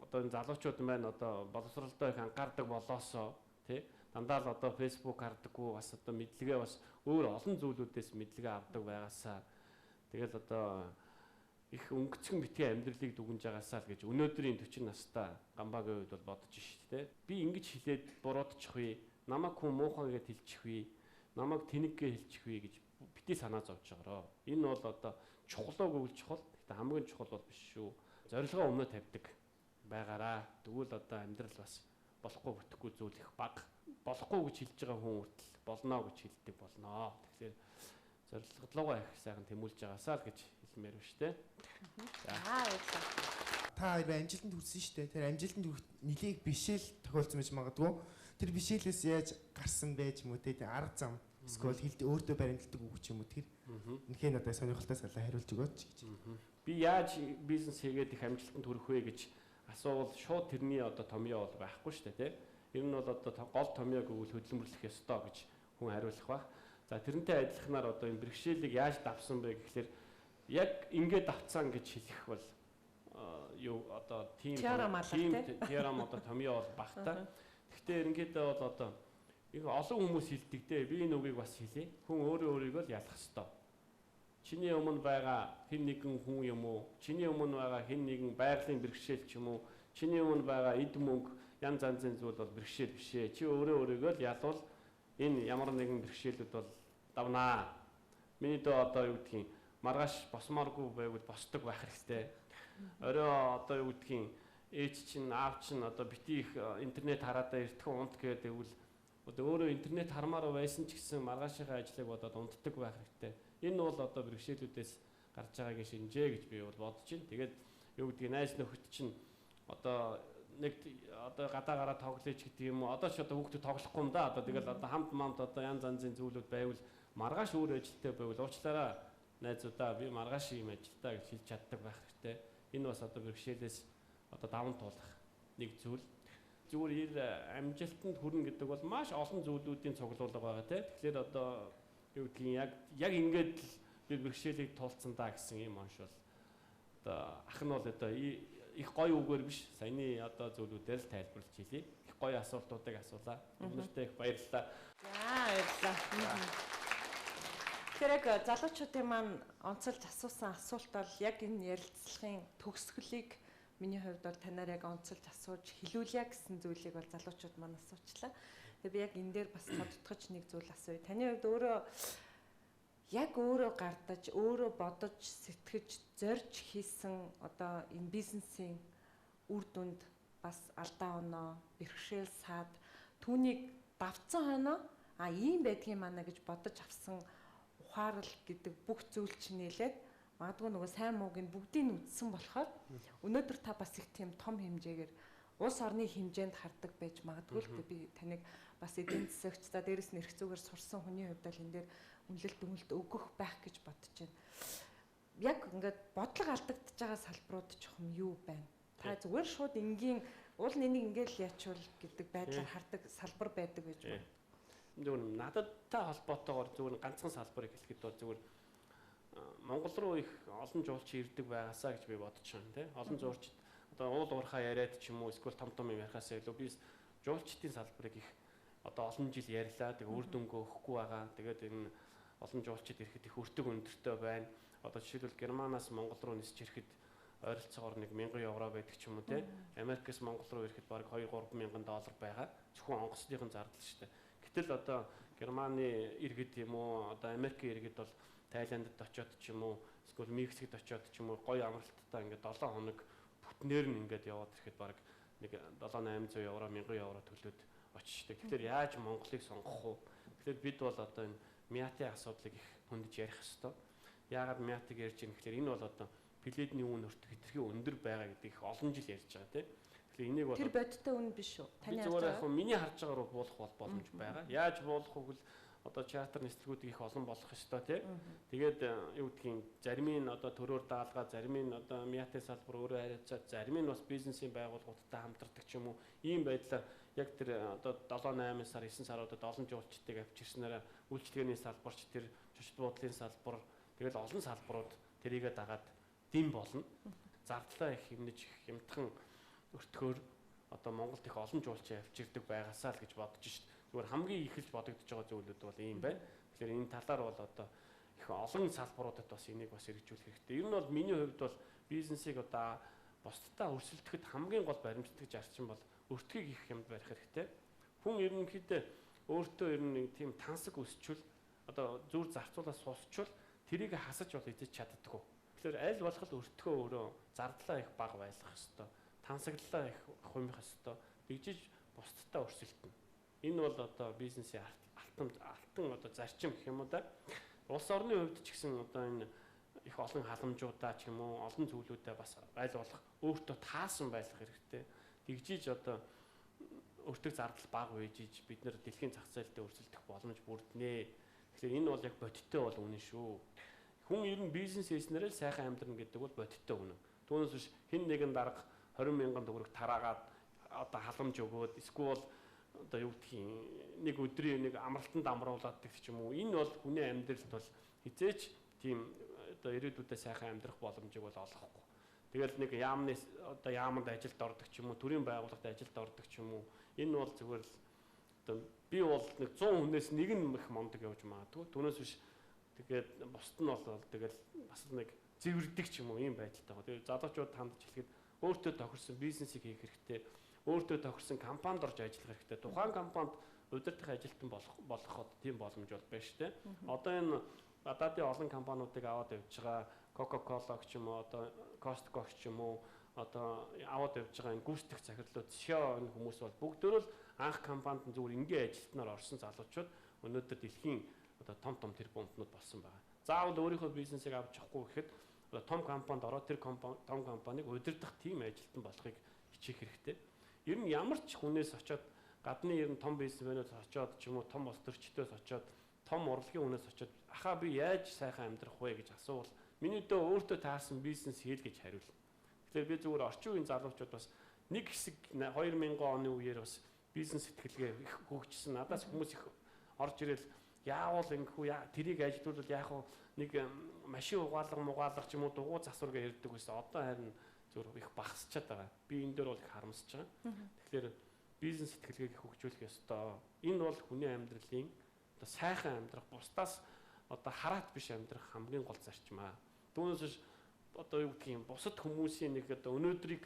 одоо энэ залуучууд маань одоо боловсролдоо их анхаардаг болоосоо тий дандаа л одоо фэйсбુક хардаггүй бас одоо мэдлэгээ бас өөр олон зүйлүүдээс мэдлэгээ авдаг байгаасаа тэгэл одоо их өнгөцгөн битгий амьдралыг дүгнж байгаасаа л гэж өнөөдрийн 40 настай гамбагийн үед бол бодож шít те би ингэж хэлээд буруудчих вэ намайг хүн муухай гэж хэлчих вэ намайг тэнэггээ хэлчих вэ гэж битгий санаа зовж байгаараа энэ бол одоо чухлаг үйл чухал гэхдээ хамгийн чухал бол биш шүү зорилгоо өмнө тавьдаг байгаараа тэгвэл одоо амьдрал бас болохгүй бүтэхгүй зүйл их бага болохгүй гэж хэлж байгаа хүн хүртэл болно гэж хэлдэг болно тэгэхээр зорилготлогоо их сайхан тэмүүлж байгаасаа л гэж хэлмээр байна шүү дээ.
Та хоёр амжилтанд хүрсэн шүү дээ. Тэр амжилтанд хүрэх нэлийг бишэл тохиолдсон байж магадгүй. Тэр бишээлээс яаж гарсан байж юм уу те арга зам эсвэл өөртөө баримтлагдаг үг ч юм уу тэр. Үнэхээр надад сонирхолтой салаа хариулж өгөөч гэж.
Би яаж бизнес хийгээд их амжилтанд хүрэх вэ гэж асуувал шууд тэрний одоо томьёо бол байхгүй шүү дээ те. Ер нь бол одоо гол томьёог өгвөл хөдөлмөрлөх ёстой гэж хүн хариулах баг. За тэрнтэй адилханаар одоо энэ бэрхшээлийг яаж давсан бэ гэхэлэр яг ингээд давцсан гэж хэлэх бол юу одоо тийм теорем одоо томьёо бол багтаа. Гэхдээ ерөнхийдөө бол одоо их олон хүмүүс хэлдэг дээ. Би энэ үгийг бас хэлье. Хүн өөрийгөө л ялах ёстой. Чиний өмнө байгаа хэн нэгэн хүн юм уу? Чиний өмнө байгаа хэн нэгэн байгалийн бэрхшээл ч юм уу? Чиний өмнө байгаа эд мөнгө янз янзын зүйл бол бэрхшээл биш ээ. Чи өөрийгөө л ялвал энэ ямар нэгэн бэрхшээлүүд бол давнаа. Миний дөө одоо юу гэдгийг маргааш босмооргүй байвал босдог байх хэрэгтэй. Орой одоо юу гэдгийг ээж чинь аав чинь одоо бити их интернет хараадаа эртхэн унт гэдэг үл одоо өөрөө интернет хармаар байсан ч гэсэн маргаашийнхаа ажлыг бодоод унтдаг байх хэрэгтэй. Энэ бол одоо бэрхшээлүүдээс гарч байгаагийн шинжээ гэж би бол бодож байна. Тэгээд юу гэдгийг найз нөхөд чинь одоо нэг одоо гадаа гараа тоглоё ч гэдэг юм уу. Одоо ч одоо хүүхдүүд тоглохгүй юм да. Одоо тэгэл одоо хамт мамт одоо янз янзын зүйлүүд байвал маргааш өөр ажилтай байвал уучлаарай найзуудаа би маргааш ийм ажилтаа гэж хэлж чаддаг байх хэрэгтэй. Энэ бас одоо бэрхшээлээс одоо даван туулах нэг зүйл. Зүгээр амжилтанд хүрнэ гэдэг бол маш олон зүйлүүдийн цуглуулга байгаа тийм. Тэгэхээр одоо юу гэдгийг яг ингээд л би бэрхшээлийг туулцсан даа гэсэн юм онш бол одоо ах нь бол одоо их гоё үгээр биш саяны одоо зүйлүүдээр л тайлбарлаж хэлье. Их гоё асуултуудыг асуулаа. Өнөөдөр их баярлалаа.
За баярлалаа. Тэр яг залуучуудын маань онцолж асуусан асуулт бол яг энэ ярилцлагын төгсгөлийг миний хувьд бол танаар яг онцолж асууж хэлүүлье гэсэн зүйлийг бол залуучууд маань асуучлаа. Тэгээ би яг энэ дээр бас тодтогч нэг зүйл асууя. Таны хувьд өөрөө гардаж, өөрөө бодож, сэтгэж, зорж хийсэн одоо энэ бизнесийн үр дүнд бас алдаа оноо, бэрхшээл саад түүнийг давцсан хойноо ийм байдгийн маа гэж бодож авсан ухаарал гэдэг бүх зүйл чинь нэлээд магадгүй нөгөө сайн мууг нь бүгдийг нь үздсэн болохоор өнөөдөр та бас их тийм том хэмжээгээр улс орны хэмжээнд хардаг байж магадгүй л дээ. Би таныг бас эдийн засагч та дээрээс нь эрх зүгээр сурсан хүний хувьд л энэ дээр үнэлэлт дүгнэлт өгөх байх гэж бодож байна. Яг ингээд бодлого алдагдчихж байгаа салбарууд чухам юу байна? Та зүгээр шууд энгийн уул нэнийг ингээл ячвал гэдэг байдлаар хардаг салбар байдаг гэж байна.
Зөвхөн нададтай холбоотойгоор зөвхөн ганцхан салбарыг хэлэхэд бол зөвхөн Монгол руу их олон жуулчин ирдэг байгаасаа гэж би бодож байна тийм. Олон жуулчид одоо уул уурхаа яриад ч юм уу эсвэл том юм ярихаас илүү би жуулчдын салбарыг их одоо олон жил ярьлаа. Тэгээ үр дүнгээ өгөхгүй байгаа. Тэгээд энэ олон жуулчид ирэхэд их өртөг өндөртэй байна. Одоо жишээлбэл Германаас Монгол руу нисэж ирэхэд ойролцоогоор нэг 1000 евро байдаг ч юм уу тийм. Америкээс Монгол руу ирэхэд бараг 2-3 мянган доллар байгаа. Зөвхөн онгоцныхын зардал шүү дээ. Гэтэл одоо Германы иргэд юм уу одоо Америкийн иргэд бол Тайландд очиод ч юм уу эсвэл Мексикт очиод ч юм уу гоё амралттай ингээд 7 хоног бүтнээр нь ингээд яваад ирэхэд бараг нэг 7-800 евро 1000 евро төлөөд очиждаг. Тэгэхээр яаж Монголыг сонгох вэ? Тэгэхээр бид бол одоо энэ Мятын асуудлыг их хөндөж ярих хэрэгтэй. Яагаад Мятыг ярьж байгаа гэхээр энэ бол одоо пледний үн өртөг хэтэрхий өндөр байгаа гэдэг их олон жил ярьж байгаа тийм. Тэгэхээр энийг бол
тэр бодиттой үн биш үү?
Таны харж байгаа миний харж байгаагаар буулах боломж байгаа. Яаж буулах вэ? Одоо чартер нислэгүүдийг их олон болгох ёстой тийм. Тэгээд юу гэдгийг зарим нь одоо төрөөр даалгаа, зарим нь одоо Мятын салбар өөрөө харилцаад, зарим нь бас бизнесийн байгууллагуудтай хамтардаг ч юм уу. Ийм байдлаар яг тэр одоо 7-8 сар 9 саруудад олон жуулчдыг авчирснараа үйлчлэгээний салбарч тэр чөчд буудлын салбар тэгэл олон салбарууд тэрийгэ дагаад дэм болно. Зардлаа их хэмнэж хямдхан өртгөөр одоо Монголд их олон жуулчин авчирдаг байгаасаа л гэж бодож шít. Зүгээр хамгийн ихэлж бодогдож байгаа зүйлүүд бол ийм байна. Тэгэхээр энэ талаар бол одоо их олон салбаруудад бас энийг бас хэрэгжүүлэх хэрэгтэй. Ер нь бол миний хувьд бол бизнесийг одоо бусдаа өрсөлдөхэд хамгийн гол баримтлагч арчин бол өртгийг их хямд барих хэрэгтэй. Хүн ерөнхийдөө өөртөө ер нь тийм тансаг өсчүүл одоо зүр зарцуулаад суусчвал тэрийг хасаж бол эзэж чаддаггүй. Тэгэхээр аль болох өртгөө өөрөө зардлаа их бага байлгах хэрэгтэй. Тансаглалаа их хумих хэрэгтэй. Тэгжиж бусдаа өрсөлдөнө. Энэ бол одоо бизнесийн алтан одоо зарчим гэх юм уу да. Улс орны хувьд ч гэсэн одоо энэ их олон халамжуудаа ч юм уу олон зүйлүүдээ бас аль болох өөртөө таасан байлгах хэрэгтэй. Тэгжиж одоо өртөг зардал бага үйжиж бид нэр дэлхийн зах зээлдээ өрсөлдөх боломж бүрднэ. Тэгэхээр энэ бол яг бодиттой бол үнэн шүү. Хүн ер нь бизнес хийснээр л сайхан амьдрна гэдэг бол бодиттой үнэн. Түүнээс биш хэн нэгэн дарга 20 мянган төгрөг тараагаад одоо халамж өгөөд эсвэл одоо юу гэдгийг нэг өдрийн нэг амралтанд амруулдаг ч юм уу. Энэ бол хүний амьдралд бол хизээч тийм одоо ирээдүйдээ сайхан амьдрах боломжийг бол олохгүй. Тэгэл нэг яамны одоо яамд ажилд ордог ч юм уу, төрийн байгууллагад ажилд ордог ч юм уу. Энэ бол зүгээр л одоо би бол нэг 100 хүнээс нэг нь их мондөг явж магадгүй. Түүнээс биш тэгээд бусд нь бол тэгэл бас нэг зэвэрдэг ч юм уу ийм байдалтай байгаа. Тэгээд залуучууд хандж хэлэхэд өөртөө тохирсон бизнесийг хийх хэрэгтэй. Өөртөө тохирсон компанид орж ажиллах хэрэгтэй. Тухайн компанид удирдах ажилтан болгоход тийм боломж бол байна шүү дээ. Одоо энэ гадаадын олон компаниудыг аваад явж байгаа Coca-Cola ч юм уу, одоо Costco ч юм уу, одоо аваад явж байгаа энэ гүйцэтгэх захирлууд шоо энэ хүмүүс бол бүгдөө л анх компанид зүгээр ингийн ажилтнаар орсон залуучууд өнөөдөр дэлхийн одоо том тэрбумтнууд болсон байгаа. Заавал өөрийнхөө бизнесийг авч явахгүй гэхэд одоо том компанид ороод тэр том компанийг удирдах тийм ажилтан болохыг хичээх хэрэгтэй. Ер нь ямар ч хүнээс очоод гадны ер нь том бизнесмэнээс очоод ч юм уу том улс төрчдөөс очоод том урлагийн хүнээс очоод ахаа би яаж сайхан амьдрах вэ гэж асуувал миний өөртөө таарсан бизнес хэл гэж хариулна. Тэгэхээр би зүгээр орчин үеийн залуучууд бас нэг хэсэг 2000 оны үеэр бас бизнес сэтгэлгээ их хөгжсөн. Надаас хүмүүс их орж ирэл яавал ингэхүү тэрийг ажилтуулбал яах вэ? Нэг машин угаалга ч юм уу дугуй засварга ярьдаг байсан. Одоо харин зөвхөн их багасчаад байгаа. Би энэ дээр бол их харамсаж байгаа. Тэгэхээр бизнес сэтгэлгээг хөгжүүлэх ёстой. Энэ бол хүний амьдралын одоо сайхан амьдрах, бусдаас одоо хараат биш амьдрах хамгийн гол зарчим аа. Түүнээс одоо юу гэх юм бусад хүмүүсийн нэг одоо өнөөдрийг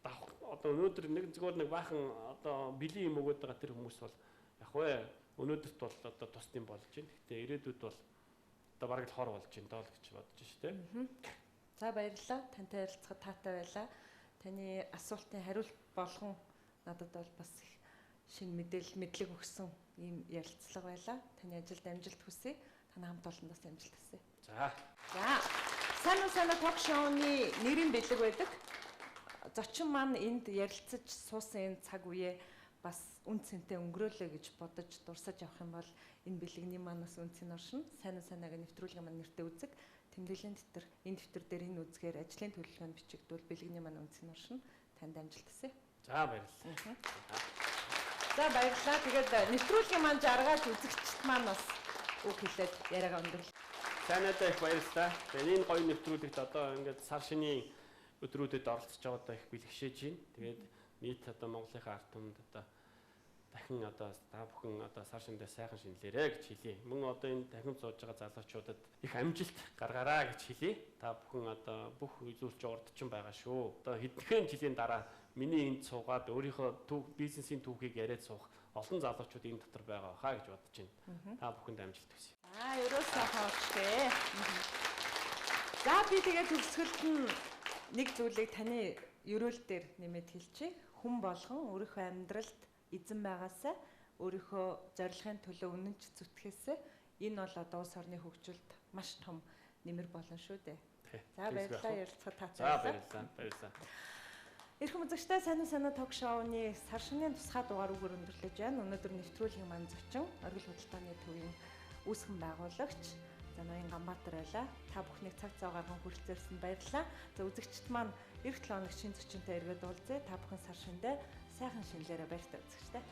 одоо өнөөдөр нэг зүгээр нэг баахан одоо бэлэн юм өгöd байгаа тэр хүмүүс бол яг вэ өнөөдөрт бол одоо тусдим болж байна. Гэхдээ ирээдүйд бол одоо бараг л хор болж байна доо л гэж бодож штэ.
За баярлалаа. Тантай ярилцахад таатай байлаа. Таны асуултын хариулт болгон надад бол бас их шинэ мэдлэг өгсөн ийм ярилцлага байлаа. Таны ажилд амжилт хүсье. Таны хамт олондоос амжилт хүсье.
За.
Сайн ток шоуны нэрийн бэлэг байдаг. Зочин маань энд ярилцаж суусан энэ цаг үеэ бас үн цэнтэй өнгөрөөлөө гэж бодож дурсаж явах юм бол энэ бэлэгний манаас үн цэн оршин. Сайнаг нэвтрүүлгийн маань нэртэй үзэг. Тэмдэглэлийн дэвтэр энэ дэвтэр дээр энэ үзгээр ажлын төлөвлөгөөнд бичигдвэл бэлэгний маань үн цэн оршин. Танд амжилт хүсье.
За баярлалаа.
За баярлалаа. Тэгээд нэвтрүүлгийн маань жаргаж үзэгчд маань бас үг хэлээд яриагаа өндөрлөө.
Танайдаа их баярлалаа. Тэгээд энэ гоё нэвтрүүлэгт одоо ингээд сар шинийн өдрүүдэд оролцож байгаадаа их бэлгшээж байна. Тэгээд нийт одоо Монголынхаа ард түмэнд одоо дахин одоо та бүхэн одоо сар шиндээ сайхан шинэлээрэ гэж хэлье. Мөн одоо энэ дахин сууж байгаа залуучуудад их амжилт гаргаараа гэж хэлье. Та бүхэн одоо бүх зүйлч урдчин байгаа шүү. Одоо хэдхэн жилийн дараа миний энд суугаад өөрийнхөө бизнесийн түүхийг яриад суух олон залуучууд энэ дотор байгаа хаа гэж бодож байна. Та бүхэнд амжилт хүсье.
Ерөөсөө хааштай. За би тэгээд төгсгөлд нь нэг зүйлийг таны ерөөл дээр нэмээд хэлчихье. Хүн болгон өөрийнхөө амьдралд эзэн байгаасаа өөрийнхөө зорилгын төлөө үнэнч зүтгэхээсээ энэ бол одоо улс орны хөгжилд маш том нэмэр болно шүү дээ. За баярлалаа ярилцахад таатай.
За баярлалаа.
Эрхэм үзэгчдээ сайн ток шоуны сар шинийн тусгай дугаар үгээр өндөрлөж байна. Өнөөдөр нэвтрүүлгийн маань зочин оргил худалдааны төвийн үүсгэн байгуулагч Ноён Ганбаатар байлаа. Та бүхнийг цаг цав гарган хүрэлцээрсэн баярлалаа. За үзэгчд маань эх 7 хоног шинэ зочинтой эргээд уулзъя. Та бүхэн сар шиндээ сайхан шинэлээрээ баяртай үзэгчтэй.